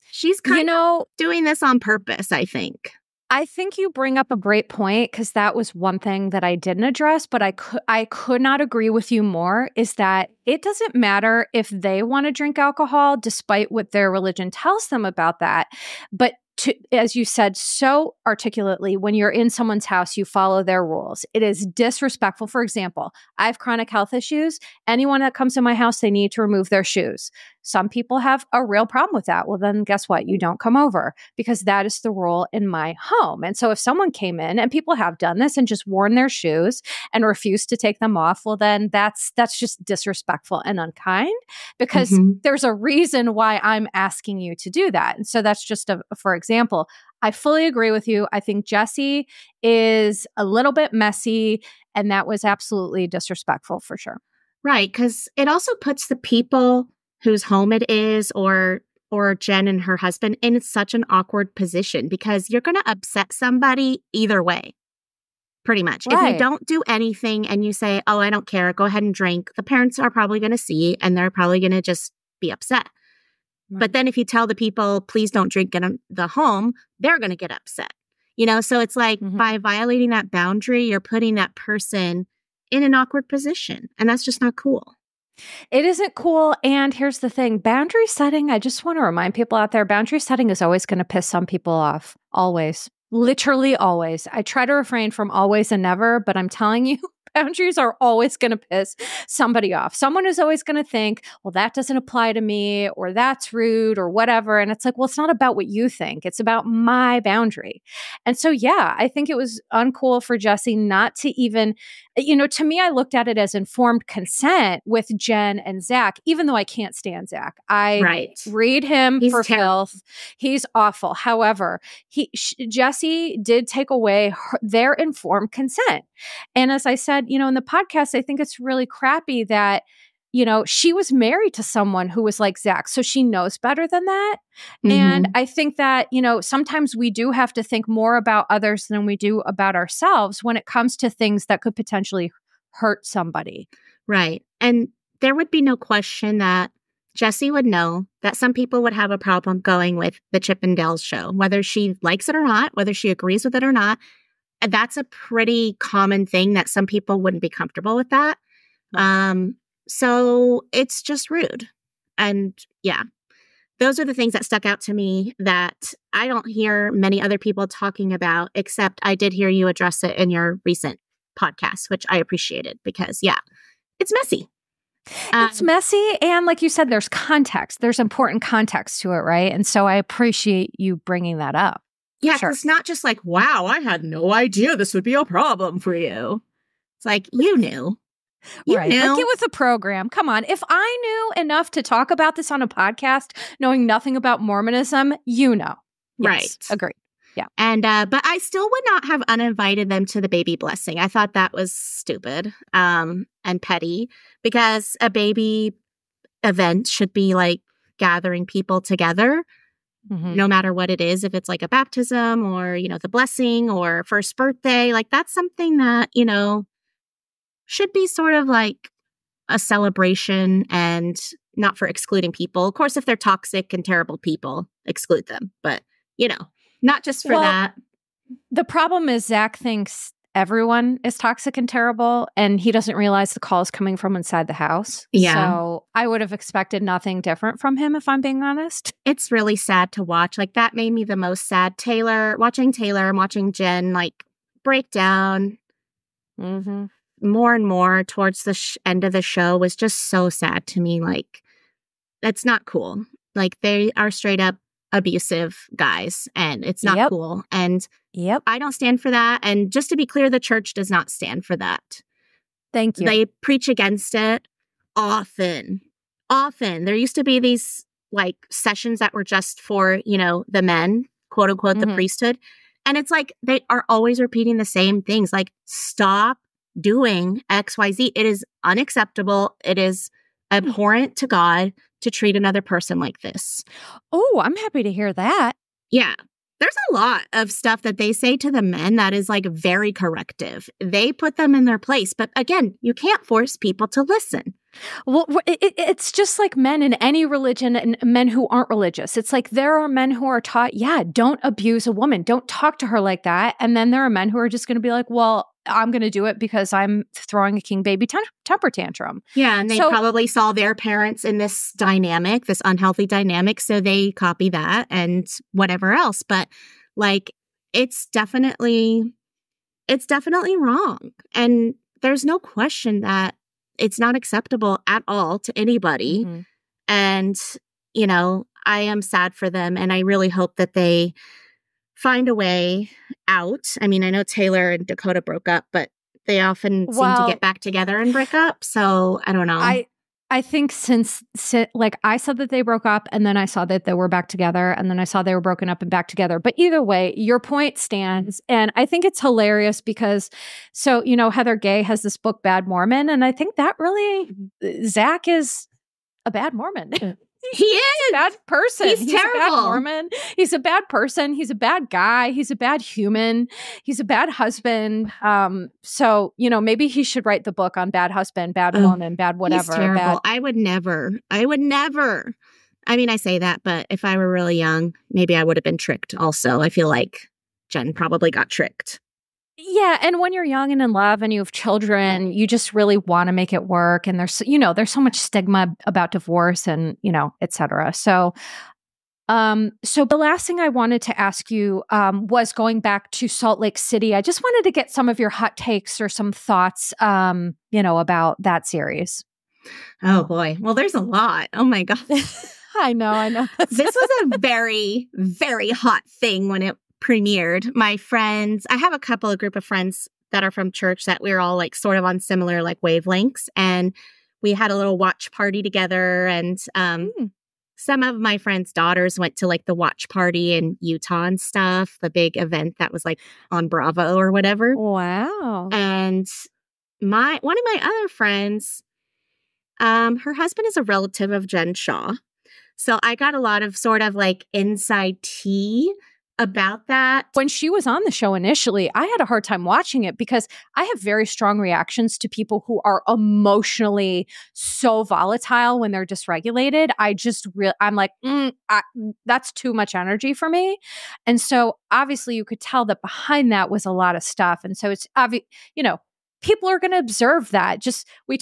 She's kind of doing this on purpose, I think. I think you bring up a great point because that was one thing that I didn't address, but I could not agree with you more, is that it doesn't matter if they want to drink alcohol despite what their religion tells them about that. But as you said so articulately, when you're in someone's house, you follow their rules. It is disrespectful. For example, I have chronic health issues. Anyone that comes to my house, they need to remove their shoes. Some people have a real problem with that. Well, then guess what? You don't come over because that is the rule in my home. And so if someone came in, and people have done this and just worn their shoes and refused to take them off, well, then that's just disrespectful and unkind, because there's a reason why I'm asking you to do that. And so that's just for example. I fully agree with you. I think Jesse is a little bit messy, and that was absolutely disrespectful for sure. Right, because it also puts the people whose home it is, or Jen and her husband, in such an awkward position, because you're going to upset somebody either way, pretty much. Right. If you don't do anything and you say, oh, I don't care, go ahead and drink, the parents are probably going to see, and they're probably going to just be upset. Right. But then if you tell the people, please don't drink in the home, they're going to get upset. So it's like by violating that boundary, you're putting that person in an awkward position. And that's just not cool. It isn't cool. And here's the thing, boundary setting, I just want to remind people out there, boundary setting is always going to piss some people off. Always. Literally always. I try to refrain from always and never, but I'm telling you, boundaries are always going to piss somebody off. Someone is always going to think, well, that doesn't apply to me, or that's rude, or whatever. And it's like, well, it's not about what you think. It's about my boundary. And so, yeah, I think it was uncool for Jesse not to even, to me, I looked at it as informed consent with Jen and Zach, even though I can't stand Zach. I read him for filth. He's awful. However, Jesse did take away their informed consent. And as I said, in the podcast, I think it's really crappy that, she was married to someone who was like Zach, so she knows better than that. And I think that, sometimes we do have to think more about others than we do about ourselves when it comes to things that could potentially hurt somebody. Right. And there would be no question that Jesse would know that some people would have a problem going with the Chippendales show, whether she likes it or not, whether she agrees with it or not. That's a pretty common thing that some people wouldn't be comfortable with that. So it's just rude. And yeah, those are the things that stuck out to me that I don't hear many other people talking about, except I did hear you address it in your recent podcast, which I appreciated because, yeah, it's messy. It's messy. And like you said, there's context. There's important context to it, right? And so I appreciate you bringing that up. Yeah, sure. It's not just like, wow, I had no idea this would be a problem for you. It's like, you knew. Right. Like, get with the program. Come on. If I knew enough to talk about this on a podcast, knowing nothing about Mormonism, Yes, right. Agreed. Yeah. And, but I still would not have uninvited them to the baby blessing. I thought that was stupid and petty, because a baby event should be like gathering people together. No matter what it is, if it's like a baptism or, the blessing or first birthday, like that's something that, should be sort of like a celebration and not for excluding people. Of course, if they're toxic and terrible people, exclude them. But, not just for that. The problem is Zach thinks everyone is toxic and terrible, and he doesn't realize the call is coming from inside the house. Yeah. So I would have expected nothing different from him, if I'm being honest. It's really sad to watch. Like, that made me the most sad. Watching Taylor and watching Jen, like, break down more and more towards the end of the show was just so sad to me. Like, that's not cool. Like, they are straight up abusive guys, and it's not cool. And I don't stand for that. And just to be clear, the church does not stand for that. Thank you. They preach against it often. There used to be these like sessions that were just for, the men, quote unquote, the priesthood. And it's like they are always repeating the same things, like, stop doing XYZ. It is unacceptable. It is abhorrent to God to treat another person like this. Oh, I'm happy to hear that. Yeah. There's a lot of stuff that they say to the men that is like very corrective. They put them in their place. But again, you can't force people to listen. Well, it's just like men in any religion and men who aren't religious. It's like there are men who are taught, don't abuse a woman. Don't talk to her like that. And then there are men who are just going to be like, well, I'm going to do it because I'm throwing a king baby temper tantrum. Yeah, and they probably saw their parents in this dynamic, this unhealthy dynamic, so they copy that and whatever else. But like, it's definitely wrong. And there's no question that it's not acceptable at all to anybody. And, you know, I am sad for them. And I really hope that they find a way out. I mean, I know Taylor and Dakota broke up, but they often seem to get back together and break up. So I don't know. I think since like I said that they broke up and then I saw that they were back together and then I saw they were broken up and back together. But either way, your point stands. And I think it's hilarious because, so, you know, Heather Gay has this book, Bad Mormon. And I think that really, Zach is a bad Mormon. He is a bad person. He's terrible. A bad Mormon. He's a bad person. He's a bad guy. He's a bad human. He's a bad husband. So, you know, maybe he should write the book on bad husband, bad woman, bad whatever. He's terrible. I would never. I mean, I say that, but if I were really young, maybe I would have been tricked also. I feel like Jen probably got tricked. Yeah. And when you're young and in love and you have children, you just really want to make it work. And there's, you know, there's so much stigma about divorce and, you know, et cetera. So, so the last thing I wanted to ask you, was going back to Salt Lake City. I just wanted to get some of your hot takes or some thoughts, you know, about that series. Oh boy. Well, there's a lot. Oh my God. I know. This was a very, very hot thing when it premiered. My friends, I have a group of friends that are from church that we're all like sort of on similar like wavelengths. And we had a little watch party together. And some of my friends' daughters went to like the watch party in Utah and stuff, the big event that was like on Bravo or whatever. Wow. And one of my other friends, her husband is a relative of Jen Shaw. So I got a lot of sort of like inside tea about that. When she was on the show initially, I had a hard time watching it because I have very strong reactions to people who are emotionally so volatile when they're dysregulated. I'm like, that's too much energy for me. And so obviously you could tell that behind that was a lot of stuff. And so it's obvious, you know, people are going to observe that. Just we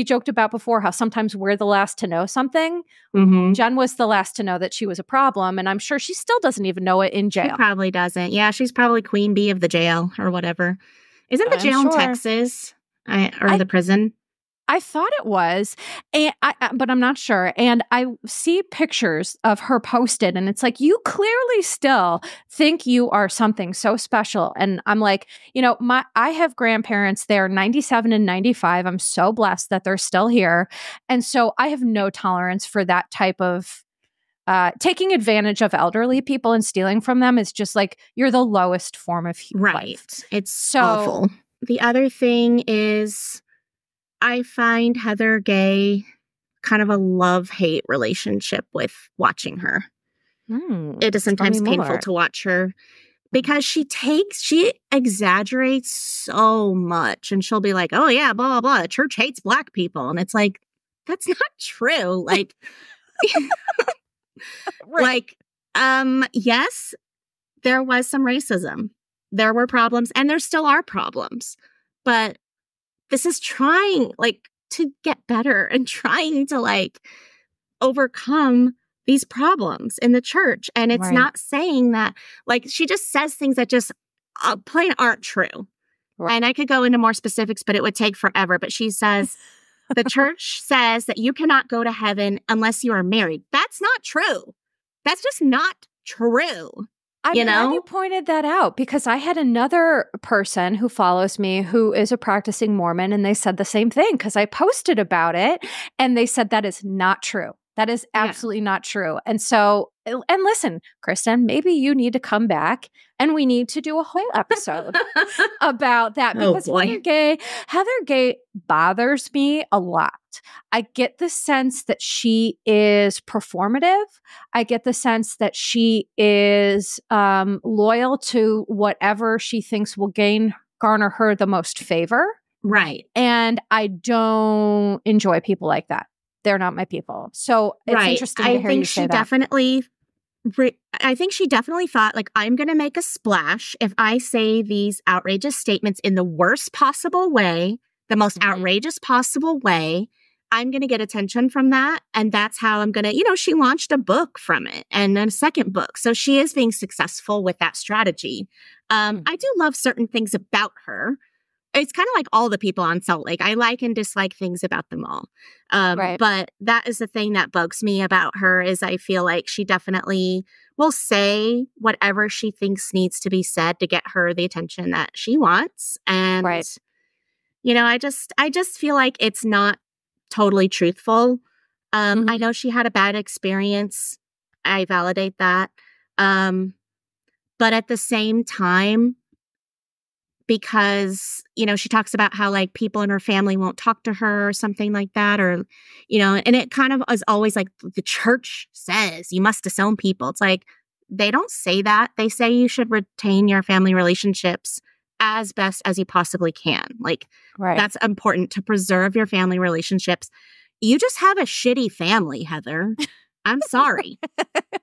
joked about before how sometimes we're the last to know something. Mm-hmm. Jen was the last to know that she was a problem, and I'm sure she still doesn't even know it in jail. She probably doesn't. Yeah, she's probably queen bee of the jail or whatever. Isn't the jail in Texas or the prison? I thought it was, but I'm not sure. And I see pictures of her posted, and it's like, you clearly still think you are something so special. And I'm like, you know, I have grandparents. They're 97 and 95. I'm so blessed that they're still here. And so I have no tolerance for that type of taking advantage of elderly people and stealing from them. Is just like, you're the lowest form of life. Right. It's so awful. The other thing is, I find Heather Gay kind of a love-hate relationship with watching her. It is sometimes painful to watch her because she exaggerates so much, and she'll be like, oh yeah, blah, blah, blah, the church hates Black people. And it's like, that's not true. Like, right. Like, yes, there was some racism. There were problems, and there still are problems. But this is trying like to get better and trying to like overcome these problems in the church. And it's not saying that, like, she just says things that just plain aren't true. Right. And I could go into more specifics, but it would take forever. But she says, the church says that you cannot go to heaven unless you are married. That's not true. That's just not true. I'm glad you pointed that out, because I had another person who follows me who is a practicing Mormon, and they said the same thing because I posted about it, and they said that is not true. That is absolutely not true. And so, and listen, Kristen, maybe you need to come back and we need to do a whole episode about that, because Heather Gay bothers me a lot. I get the sense that she is performative. I get the sense that she is loyal to whatever she thinks will garner her the most favor. Right. And I don't enjoy people like that. They're not my people. So it's interesting to hear you say that. I think she definitely thought, like, I'm going to make a splash if I say these outrageous statements in the worst possible way, the most outrageous possible way. I'm going to get attention from that. And that's how I'm going to, she launched a book from it and then a second book. So she is being successful with that strategy. I do love certain things about her. it's kind of like all the people on Salt Lake. I like and dislike things about them all. Right. But that is the thing that bugs me about her is I feel like she definitely will say whatever she thinks needs to be said to get her the attention that she wants. And, Right. you know, I just feel like it's not totally truthful. I know she had a bad experience. I validate that. But at the same time, because, you know, she talks about how like people in her family won't talk to her or something like that, or, you know, and it kind of is always like the church says you must disown people. It's like, they don't say that. They say you should retain your family relationships as best as you possibly can. Like, that's important to preserve your family relationships. You just have a shitty family, Heather. I'm sorry.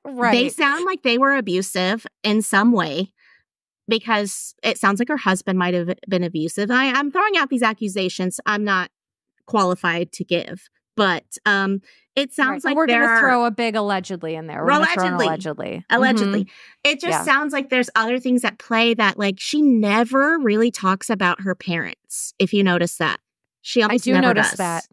They sound like they were abusive in some way. Because it sounds like her husband might have been abusive. I'm throwing out these accusations I'm not qualified to give. But it sounds like we're going to throw a big allegedly in there. Allegedly. It just sounds like there's other things at play that, like, she never really talks about her parents, if you notice that. She almost never does. That.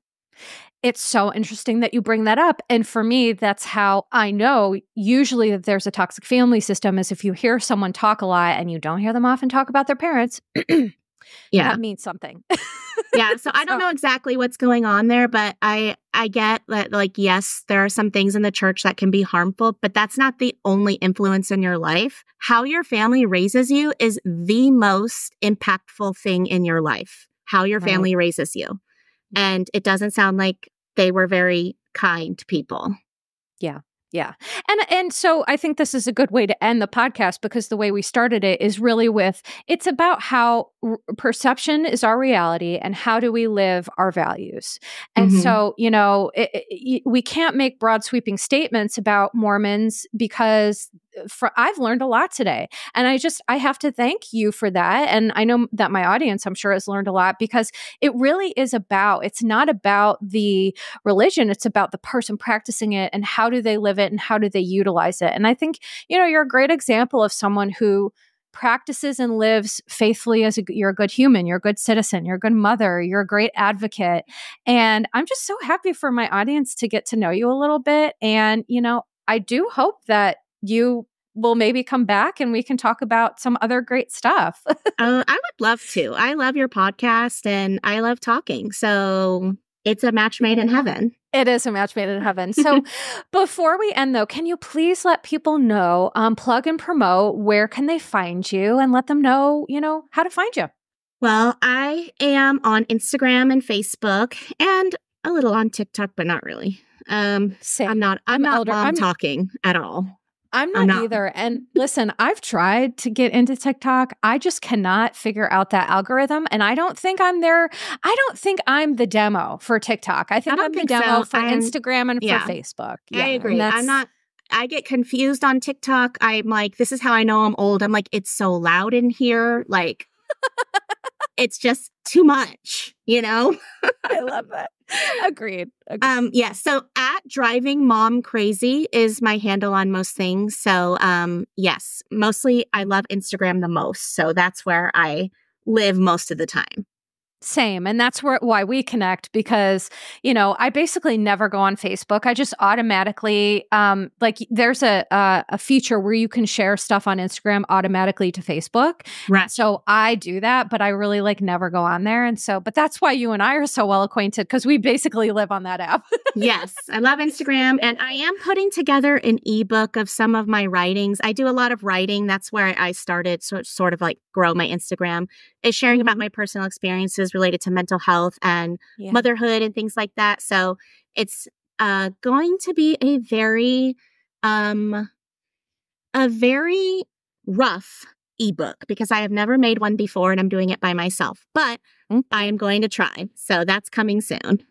It's so interesting that you bring that up. And for me, that's how I know usually that there's a toxic family system is if you hear someone talk a lot and you don't hear them often talk about their parents, that means something. So I don't know exactly what's going on there, but I get that, like, yes, there are some things in the church that can be harmful, but that's not the only influence in your life. How your family raises you is the most impactful thing in your life, how your family raises you. And it doesn't sound like they were very kind people. Yeah. And so I think this is a good way to end the podcast because the way we started it is really with, it's about how perception is our reality and how do we live our values. And so, you know, we can't make broad sweeping statements about Mormons because I've learned a lot today. And I have to thank you for that. And I know that my audience, I'm sure, has learned a lot because it really is it's not about the religion. It's about the person practicing it and how do they live it and how do they utilize it. And I think, you know, you're a great example of someone who practices and lives faithfully you're a good human, you're a good citizen, you're a good mother, you're a great advocate. And I'm just so happy for my audience to get to know you a little bit. And, you know, I do hope that you will maybe come back and we can talk about some other great stuff. I would love to. I love your podcast and I love talking. So it's a match made in heaven. It is a match made in heaven. So before we end, though, can you please let people know, plug and promote, where can they find you and let them know, you know, how to find you? Well, I am on Instagram and Facebook and a little on TikTok, but not really. Same. I'm not mom talking at all. I'm not either. And listen, I've tried to get into TikTok. I just cannot figure out that algorithm. And I don't think I'm there. I don't think I'm the demo for TikTok. I think I'm the demo for Instagram and for Facebook. Yeah, I agree. I get confused on TikTok. I'm like, this is how I know I'm old. I'm like, it's so loud in here. Like, it's just too much, you know? I love that. Agreed. So at Driving Mom Crazy is my handle on most things. So, yes, mostly I love Instagram the most. So that's where I live most of the time. Same. And that's why we connect because, you know, I basically never go on Facebook. I just automatically, like there's a feature where you can share stuff on Instagram automatically to Facebook. Right. So I do that, but I really like never go on there. And so, but that's why you and I are so well acquainted because we basically live on that app. Yes. I love Instagram. And I am putting together an ebook of some of my writings. I do a lot of writing. That's where I started sort of like grow my Instagram is sharing about my personal experiences related to mental health and motherhood and things like that. So it's going to be a very rough ebook because I have never made one before and I'm doing it by myself, but I am going to try. So that's coming soon.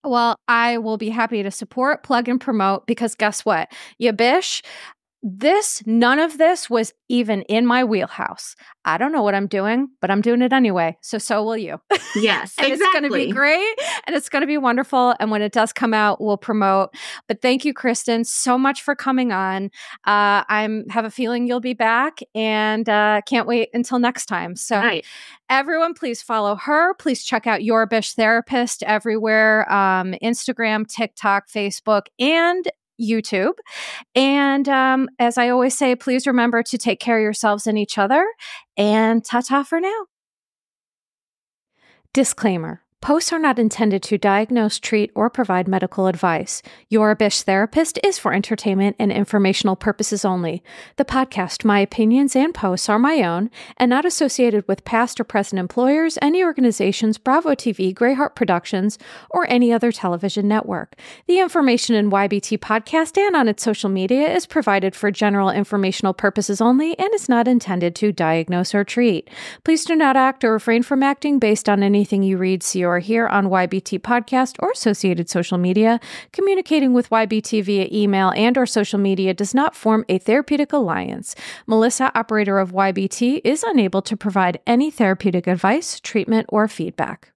Well, I will be happy to support, plug, and promote because guess what? Ya bish, none of this was even in my wheelhouse. I don't know what I'm doing, but I'm doing it anyway. So will you. Yes, and exactly. It's going to be great and it's going to be wonderful. And when it does come out, we'll promote. But thank you, Kristen, so much for coming on. I have a feeling you'll be back and can't wait until next time. So everyone, please follow her. Please check out Your Bish Therapist everywhere. Instagram, TikTok, Facebook, and YouTube. And as I always say, please remember to take care of yourselves and each other. And ta-ta for now. Disclaimer. Posts are not intended to diagnose, treat, or provide medical advice. Your Bish Therapist is for entertainment and informational purposes only. The podcast, my opinions, and posts are my own and not associated with past or present employers, any organizations, Bravo TV, Greyheart Productions, or any other television network. The information in YBT podcast and on its social media is provided for general informational purposes only and is not intended to diagnose or treat. Please do not act or refrain from acting based on anything you read, see, or hear on YBT podcast or associated social media. Communicating with YBT via email and or social media does not form a therapeutic alliance. Melissa, operator of YBT, is unable to provide any therapeutic advice, treatment, or feedback.